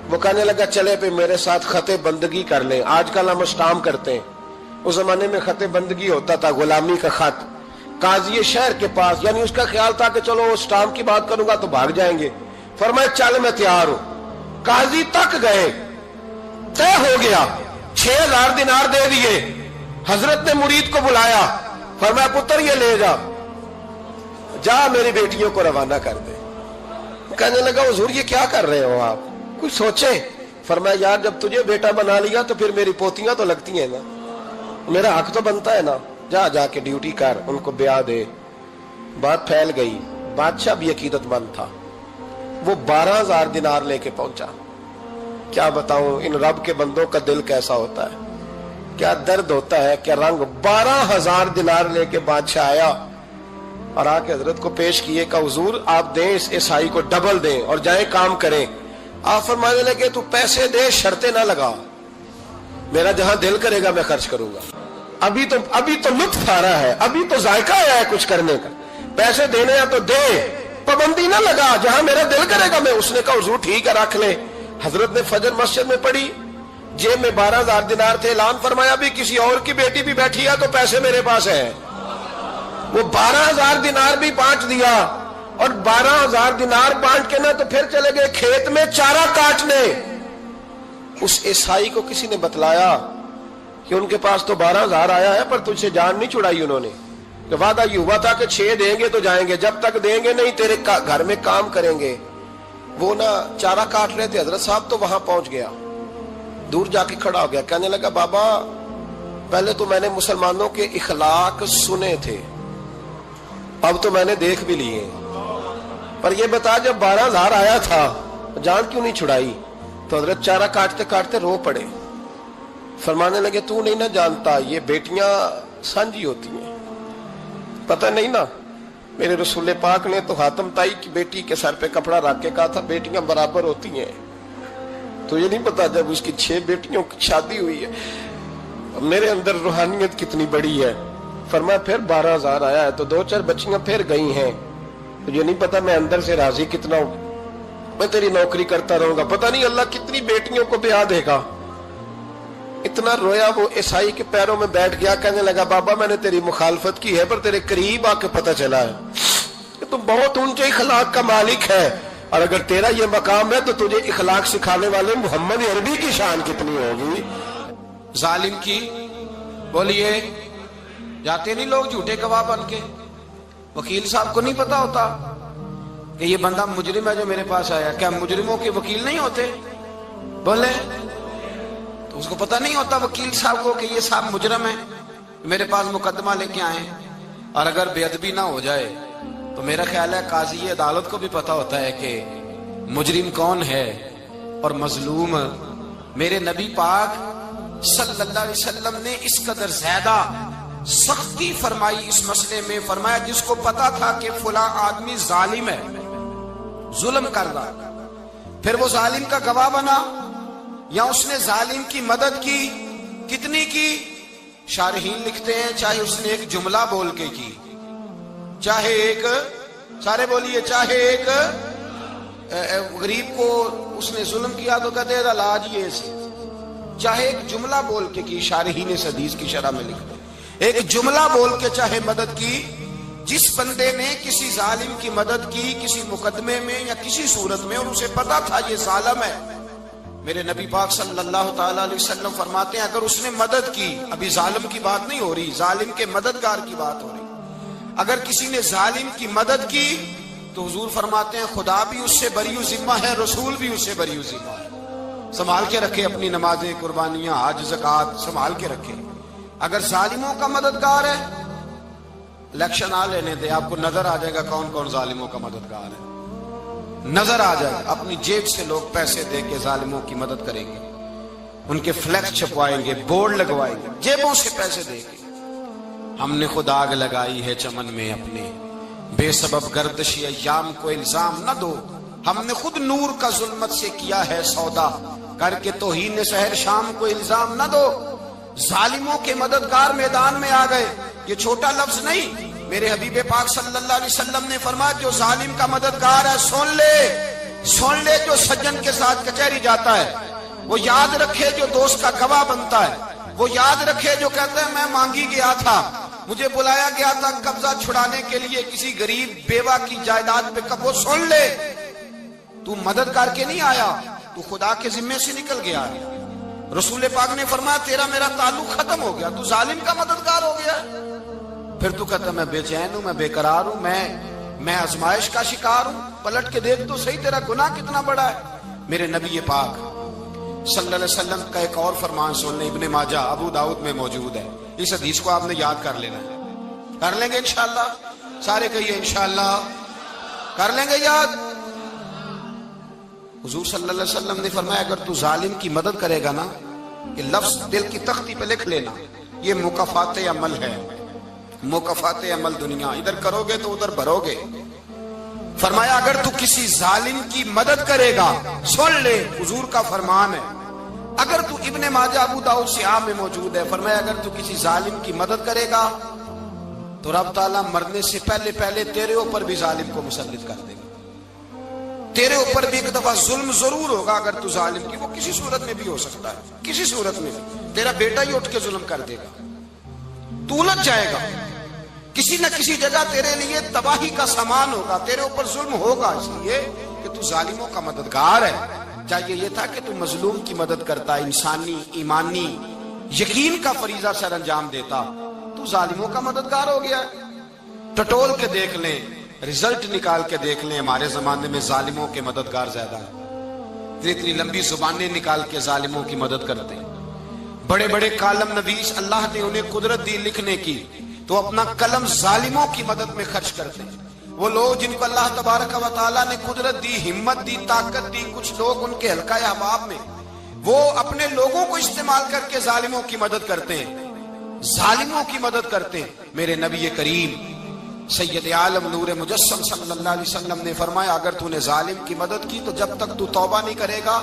وہ کہنے لگا چلے پہ میرے ساتھ خط بندگی کر لیں، آج کل ہم اسٹامپ کرتے ہیں، اس زمانے میں خط بندگی ہوتا تھا، غلامی کا خط، قاضی شہر کے پاس، یعنی اس کا خیال تھا کہ چلو اسٹامپ کی بات کروں گا تو بھاگ جائیں گے۔ فرمایا چل میں تیار ہوں۔ قاضی تک گئے، طے ہو گیا، 6000 دینار دے دیے۔ حضرت نے مرید کو بلایا، فرمایا پتر یہ لے جا، جا میری بیٹیوں کو روانہ کر دے۔ کہنے لگا حضور یہ کیا کر رہے ہو آپ، کچھ سوچے؟ فرمایا یار جب تجھے بیٹا بنا لیا تو پھر میری پوتیاں تو لگتی ہیں نا، میرا حق تو بنتا ہے نا، جا جا کے ڈیوٹی کر، ان کو بیاہ دے۔ بات پھیل گئی، بادشاہ بھی عقیدت مند تھا، وہ 12000 دینار لے کے پہنچا۔ کیا بتاؤں ان رب کے بندوں کا دل کیسا ہوتا ہے، کیا درد ہوتا ہے، کیا رنگ۔ 12000 دینار لے کے بادشاہ آیا اور آ کے حضرت کو پیش کیے کہ حضور آپ دیں اس عیسائی کو ڈبل دیں اور جائیں کام کریں۔ آپ فرمانے لگے تو پیسے دے، شرطیں نہ لگا، میرا جہاں دل کرے گا میں خرچ کروں گا۔ ابھی تو لطف آ رہا ہے، ابھی تو ذائقہ آیا ہے کچھ کرنے کا، پیسے دینے ہیں تو دے، پابندی نہ لگا، جہاں میرا دل کرے گا میں۔ اس نے کہا حضور ٹھیک ہے رکھ لے۔ حضرت نے فجر مسجد میں پڑھی، جیب میں 12000 دینار تھے، اعلان فرمایا بھی کسی اور کی بیٹی بھی بیٹھی ہے تو پیسے میرے پاس ہیں۔ وہ 12000 دینار بھی بانٹ دیا، اور 12000 دینار بانٹ کے نہ تو پھر چلے گئے کھیت میں چارہ کاٹنے۔ اس عیسائی کو کسی نے بتلایا کہ ان کے پاس تو 12000 آیا ہے پر تجھ سے جان نہیں چھڑائی انہوں نے، کہ وعدہ یہ ہوا تھا کہ 6 دیں گے تو جائیں گے، جب تک دیں گے نہیں تیرے گھر میں کام کریں گے۔ وہ نا چارہ کاٹ رہے تھے، حضرت صاحب تو وہاں پہنچ گیا، دور جا کے کھڑا ہو گیا، کہنے لگا بابا پہلے تو میں نے مسلمانوں کے اخلاق سنے تھے، اب تو میں نے دیکھ بھی لیے، پر یہ بتا جب 12000 آیا تھا جان کیوں نہیں چھڑائی؟ تو حضرت چارہ کاٹتے کاٹتے رو پڑے، فرمانے لگے تو نہیں نہ جانتا یہ بیٹیاں سانجھی ہوتی ہیں، پتہ نہیں نا، میرے رسول پاک نے تو حاتم تائی کی بیٹی کے سر پہ کپڑا رکھ کے کہا تھا بیٹیاں برابر ہوتی ہیں، تو یہ نہیں پتا جب اس کی 6 بیٹیوں کی شادی ہوئی ہے میرے اندر روحانیت کتنی بڑی ہے۔ فرمایا پھر 12000 آیا ہے تو 2-4 بچیاں پھر گئی ہیں، تو یہ نہیں پتا میں اندر سے راضی کتنا ہوں، میں تیری نوکری کرتا رہوں گا، پتہ نہیں اللہ کتنی بیٹیوں کو بیاہ دے گا۔ اتنا رویا، وہ عیسائی کے پیروں میں بیٹھ گیا، کہنے لگا بابا میں نے تیری مخالفت کی ہے پر تیرے قریب آ کے پتہ چلا ہے کہ تم بہت اونچے اخلاق کا مالک ہے، اور اگر تیرا یہ مقام ہے تو تجھے اخلاق سکھانے والے محمد عربی کی شان کتنی ہوگی۔ ظالم کی بولیے جاتے نہیں لوگ جھوٹے گواہ بن کے، وکیل صاحب کو نہیں پتا ہوتا کہ یہ بندہ مجرم ہے جو میرے پاس آیا، کیا مجرموں کے وکیل نہیں ہوتے؟ بولے تو اس کو پتا نہیں ہوتا وکیل صاحب کو کہ یہ صاحب مجرم ہے، میرے پاس مقدمہ لے کے آئے، اور اگر بے ادبی نہ ہو جائے تو میرا خیال ہے قاضی عدالت کو بھی پتا ہوتا ہے کہ مجرم کون ہے اور مظلوم۔ میرے نبی پاک صلی اللہ علیہ وسلم نے اس قدر زیادہ سختی فرمائی اس مسئلے میں، فرمایا جس کو پتا تھا کہ فلاں آدمی ظالم ہے، ظلم کر رہا، پھر وہ ظالم کا گواہ بنا یا اس نے ظالم کی مدد کی، کتنی کی؟ شارحین لکھتے ہیں چاہے اس نے ایک جملہ بول کے کی، چاہے ایک، سارے بولیے، چاہے ایک غریب کو اس نے ظلم کیا تو کہتے ہیں علاج یہ سے، چاہے ایک جملہ بول کے کی، شارحین اس حدیث کی شرح میں لکھتے ہیں ایک جملہ بول کے چاہے مدد کی، جس بندے نے کسی ظالم کی مدد کی کسی مقدمے میں یا کسی صورت میں اور اسے پتا تھا یہ ظالم ہے، میرے نبی پاک صلی اللہ تعالی علیہ وسلم فرماتے ہیں اگر اس نے مدد کی، ابھی ظالم کی بات نہیں ہو رہی، ظالم کے مددگار کی بات ہو رہی، اگر کسی نے ظالم کی مدد کی تو حضور فرماتے ہیں خدا بھی اس سے بری و ذمہ ہے، رسول بھی اس سے بری و ذمہ ہے۔ سنبھال کے رکھے اپنی نمازیں، قربانیاں، حج، زکوٰۃ سنبھال کے رکھے۔ اگر ظالموں کا مددگار ہے، الیکشن آ لینے دے، آپ کو نظر آ جائے گا کون کون ظالموں کا مددگار ہے، نظر آ جائے گا۔ اپنی جیب سے لوگ پیسے دے کے ظالموں کی مدد کریں گے، ان کے فلیکس چھپوائیں گے، بورڈ لگوائیں گے، جیبوں سے پیسے دے کے۔ ہم نے خود آگ لگائی ہے چمن میں اپنے، بے سبب گردشی ایام کو الزام نہ دو، ہم نے خود نور کا ظلمت سے کیا ہے سودا، کر کے توہین سحر شام کو الزام نہ دو۔ ظالموں کے مددگار میدان میں آ گئے، یہ چھوٹا لفظ نہیں، میرے حبیب پاک صلی اللہ علیہ وسلم نے فرمایا جو ظالم کا مددگار ہے سن لے جو سجن کے ساتھ کچہری جاتا ہے، وہ یاد رکھے جو دوست کا گواہ بنتا ہے، وہ یاد رکھے جو کہتا ہے میں مانگی گیا تھا، مجھے بلایا گیا تھا قبضہ چھڑانے کے لیے کسی غریب بیوہ کی جائیداد پہ، کب وہ سن لے تو مدد کر کے نہیں آیا، تو خدا کے ذمے سے نکل گیا۔ رسول پاک نے فرمایا تیرا میرا تعلق ختم ہو گیا، تو ظالم کا مددگار ہو گیا۔ پھر تو کہتا میں بے چین ہوں، میں بے قرار ہوں، میں آزمائش کا شکار ہوں، پلٹ کے دیکھ تو صحیح تیرا گناہ کتنا بڑا ہے۔ میرے نبی پاک صلی اللہ علیہ وسلم کا ایک اور فرمان سن لیں، ابن ماجہ ابو داؤد میں موجود ہے، اس حدیث کو آپ نے یاد کر لینا ہے، کر لیں گے انشاءاللہ، سارے کہیے انشاءاللہ، کر لیں گے یاد۔ حضور صلی اللہ علیہ وسلم نے فرمایا اگر تو ظالم کی مدد کرے گا نا، یہ لفظ دل کی تختی پہ لکھ لینا، یہ مکافات عمل ہے، مکافات عمل دنیا، ادھر کرو گے تو ادھر بھرو گے۔ فرمایا اگر تو کسی ظالم کی مدد کرے گا، سن لے حضور کا فرمان ہے، اگر تو ابن ماجہ ابو داؤد صحاح میں موجود ہے، فرمایا اگر تو کسی ظالم کی مدد کرے گا تو رب تعالیٰ مرنے سے پہلے پہلے تیرے اوپر بھی ظالم کو مسلط کر دے گا، تیرے اوپر بھی ایک دفعہ ظلم ضرور ہوگا اگر تو ظالم کی، وہ کسی صورت میں بھی ہو سکتا ہے، کسی صورت میں بھی تیرا بیٹا ہی اٹھ کے ظلم کر دے گا، تو الجھ جائے گا، کسی نہ کسی جگہ تیرے لیے تباہی کا سامان ہوگا، تیرے اوپر ظلم ہوگا، اس لیے کہ تو ظالموں کا مددگار ہے۔ چاہیے یہ تھا کہ تو مظلوم کی مدد کرتا، انسانی ایمانی یقین کا فریضہ سر انجام دیتا، تو ظالموں کا مددگار ہو گیا۔ ٹٹول کے دیکھ لیں، رزلٹ نکال کے دیکھ لیں، ہمارے زمانے میں ظالموں کے مددگار زیادہ ہیں، اتنی لمبی زبانیں نکال کے ظالموں کی مدد کرتے ہیں، بڑے بڑے کالم نویس اللہ نے انہیں قدرت دی لکھنے کی، تو اپنا قلم ظالموں کی مدد میں خرچ کرتے ہیں۔ وہ لوگ جن کو اللہ تبارک و تعالیٰ نے قدرت دی، ہمت دی، طاقت دی، کچھ لوگ ان کے حلقہ احباب میں وہ اپنے لوگوں کو استعمال کر کے ظالموں کی مدد کرتے ہیں، ظالموں کی مدد کرتے ہیں۔ میرے نبی کریم سید عالم نور مجسم صلی اللہ علیہ وسلم نے فرمایا اگر تو نے ظالم کی مدد کی تو جب تک تو توبہ نہیں کرے گا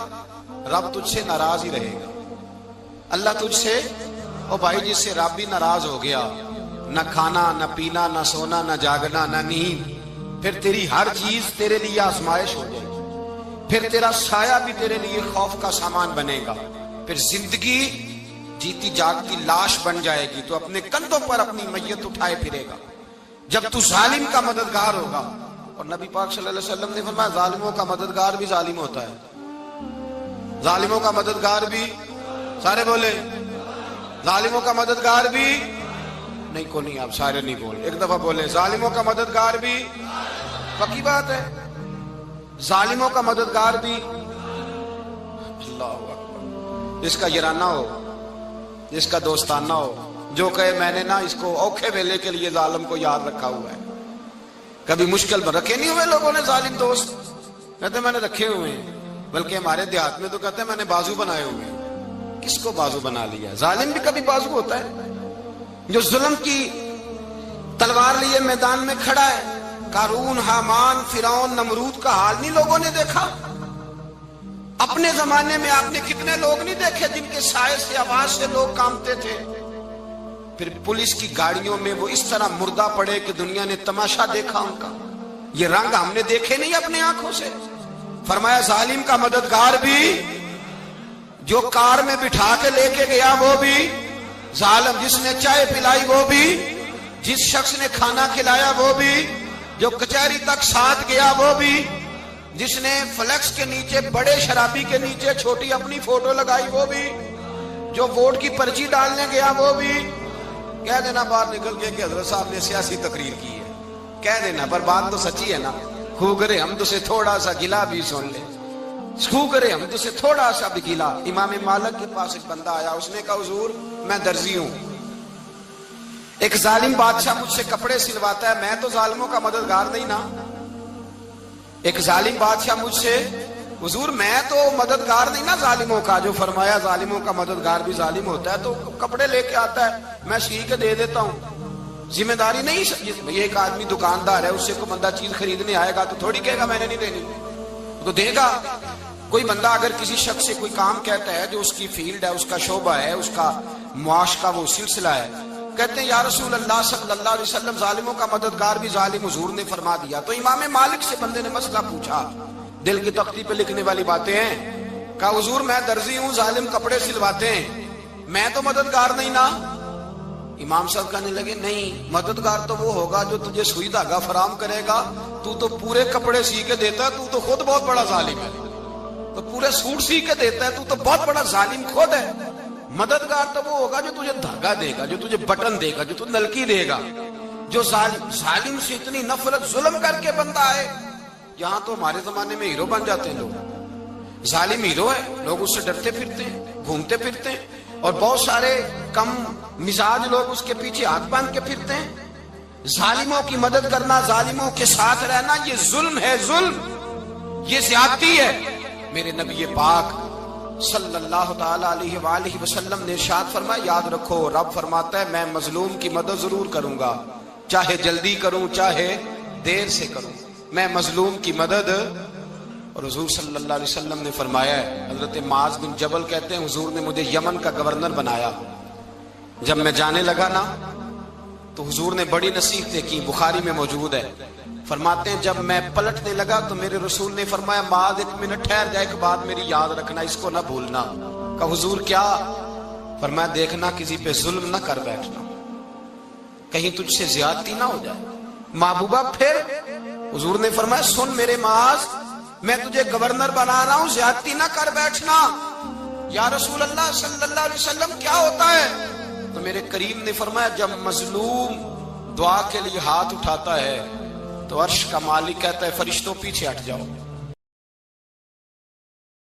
رب تجھ سے ناراض ہی رہے گا، اللہ تجھ سے، او بھائی جس سے رب بھی ناراض ہو گیا، نہ کھانا نہ پینا نہ سونا نہ جاگنا نہ نیند، پھر تیری ہر چیز تیرے لیے آزمائش ہو جائے گی، پھر تیرا سایہ بھی تیرے لیے خوف کا سامان بنے گا، پھر زندگی جیتی جاگتی لاش بن جائے گی، تو اپنے کندھوں پر اپنی میت اٹھائے پھرے گا جب تو ظالم کا مددگار ہوگا۔ اور نبی پاک صلی اللہ علیہ وسلم نے فرمایا ظالموں کا مددگار بھی ظالم ہوتا ہے، ظالموں کا مددگار بھی، سارے بولے ظالموں کا مددگار بھی، نہیں کو نہیں، آپ سارے نہیں بولے، ایک دفعہ بولے ظالموں کا مددگار بھی، پکی بات ہے، ظالموں کا مددگار بھی۔ اللہ اکبر، جس کا یارانہ ہو، جس کا دوستانہ ہو، جو کہے میں نے نا اس کو اوکھے ویلے کے لیے ظالم کو یاد رکھا ہوا ہے، کبھی مشکل میں رکھے نہیں ہوئے لوگوں نے ظالم دوست، کہتے میں نے رکھے ہوئے ہیں، بلکہ ہمارے دیہات میں تو کہتے ہیں میں نے بازو بنائے ہوئے ہیں۔ کس کو بازو بنا لیا؟ ظالم بھی کبھی بازو ہوتا ہے، جو ظلم کی تلوار لیے میدان میں کھڑا ہے۔ قارون، حامان، فرعون، نمرود کا حال نہیں لوگوں نے دیکھا؟ اپنے زمانے میں آپ نے کتنے لوگ نہیں دیکھے جن کے سائے سے آواز سے لوگ کانپتے تھے. پھر پولیس کی گاڑیوں میں وہ اس طرح مردہ پڑے کہ دنیا نے تماشا دیکھا ان کا. یہ رنگ ہم نے دیکھے نہیں اپنے آنکھوں سے. فرمایا ظالم کا مددگار بھی، جو کار میں بٹھا کے لے کے گیا وہ بھی ظالم، جس نے چائے پلائی وہ بھی، جس شخص نے کھانا کھلایا وہ بھی، جو کچہری تک ساتھ گیا وہ بھی، جس نے فلیکس کے نیچے بڑے شرابی کے نیچے چھوٹی اپنی فوٹو لگائی وہ بھی، جو ووٹ کی پرچی ڈالنے گیا وہ بھی. کہہ دینا باہر نکل کے کہ حضرت صاحب نے سیاسی تقریر کی ہے، کہہ دینا، پر بات تو سچی ہے نا. خو کرے ہم تو سے تھوڑا سا گلا بھی سن لے، خو کرے ہم تو سے تھوڑا سا بھی گلا. امام مالک کے پاس ایک بندہ آیا، اس نے کہا حضور میں درزی ہوں، ایک ظالم بادشاہ مجھ سے کپڑے سلواتا ہے، میں تو ظالموں کا مددگار نہیں نا. ایک ظالم بادشاہ مجھ سے، حضور میں تو مددگار نہیں نا ظالموں کا. جو فرمایا ظالموں کا مددگار بھی ظالم ہوتا ہے، تو کپڑے لے کے آتا ہے میں سی کے دے دیتا ہوں، ذمہ داری نہیں. یہ ایک آدمی دکاندار ہے، اس سے کوئی بندہ چیز خریدنے آئے گا تو تھوڑی کہے گا میں نے نہیں دینی، تو دے گا. کوئی بندہ اگر کسی شخص سے کوئی کام کہتا ہے جو اس کی فیلڈ ہے، اس کا شعبہ ہے، اس کا معاش کا وہ سلسلہ ہے، کہتے ہیں یا رسول اللہ صلی اللہ علیہ وسلم ظالموں کا مددگار بھی ظالم، حضور نے فرما دیا. تو امام مالک سے بندے نے مسئلہ پوچھا، دل کی تختی پہ لکھنے والی باتیں ہیں. کہا حضور میں درزی ہوں، ظالم کپڑے سلواتے ہیں، میں تو مددگار نہیں نا. امام صاحب کہنے لگے نہیں، مددگار تو وہ ہوگا جو تجھے سوئی دھاگا فراہم کرے گا، تو پورے کپڑے سی کے دیتا ہے، تو خود بہت بڑا ظالم ہے. تو پورے سوٹ سی کے دیتا ہے، تو بہت بڑا ظالم خود ہے. مددگار تو وہ ہوگا جو تجھے دھاگا دے گا، جو تجھے بٹن دے گا، جو تجھے نلکی دے گا. جو ظالم سے اتنی نفرت ظلم کر کے بندہ ہے. یہاں تو ہمارے زمانے میں ہیرو بن جاتے ہیں لوگ، ظالم ہیرو ہے، لوگ اس سے ڈرتے پھرتے ہیں، گھومتے پھرتے ہیں، اور بہت سارے کم مزاج لوگ اس کے پیچھے ہاتھ باندھ کے پھرتے ہیں. ظالموں کی مدد کرنا، ظالموں کے ساتھ رہنا، یہ ظلم ہے، ظلم، یہ زیادتی ہے. میرے نبی پاک صلی اللہ تعالی علیہ وآلہ وسلم نے ارشاد فرمایا، یاد رکھو رب فرماتا ہے میں مظلوم کی مدد ضرور کروں گا، چاہے جلدی کروں چاہے دیر سے کروں، میں مظلوم کی مدد. اور حضور صلی اللہ علیہ وسلم نے فرمایا ہے، حضرت معاذ بن جبل کہتے ہیں حضور نے مجھے یمن کا گورنر بنایا. جب میں جانے لگا نا تو حضور نے بڑی نصیحتیں کی، بخاری میں موجود ہے. فرماتے ہیں جب میں پلٹنے لگا تو میرے رسول نے فرمایا معاذ ایک منٹ ٹھہر جا، ایک بات میری یاد رکھنا، اس کو نہ بھولنا. کہا حضور کیا؟ فرمایا دیکھنا کسی پہ ظلم نہ کر بیٹھنا، کہیں تجھ سے زیادتی نہ ہو جائے. محبوبہ پھر حضور نے فرمایا سن میرے معاذ، میں تجھے گورنر بنا رہا ہوں، زیادتی نہ کر بیٹھنا. یا رسول اللہ صلی اللہ علیہ وسلم کیا ہوتا ہے؟ تو میرے کریم نے فرمایا جب مظلوم دعا کے لیے ہاتھ اٹھاتا ہے تو عرش کا مالک کہتا ہے فرشتوں پیچھے ہٹ جاؤ.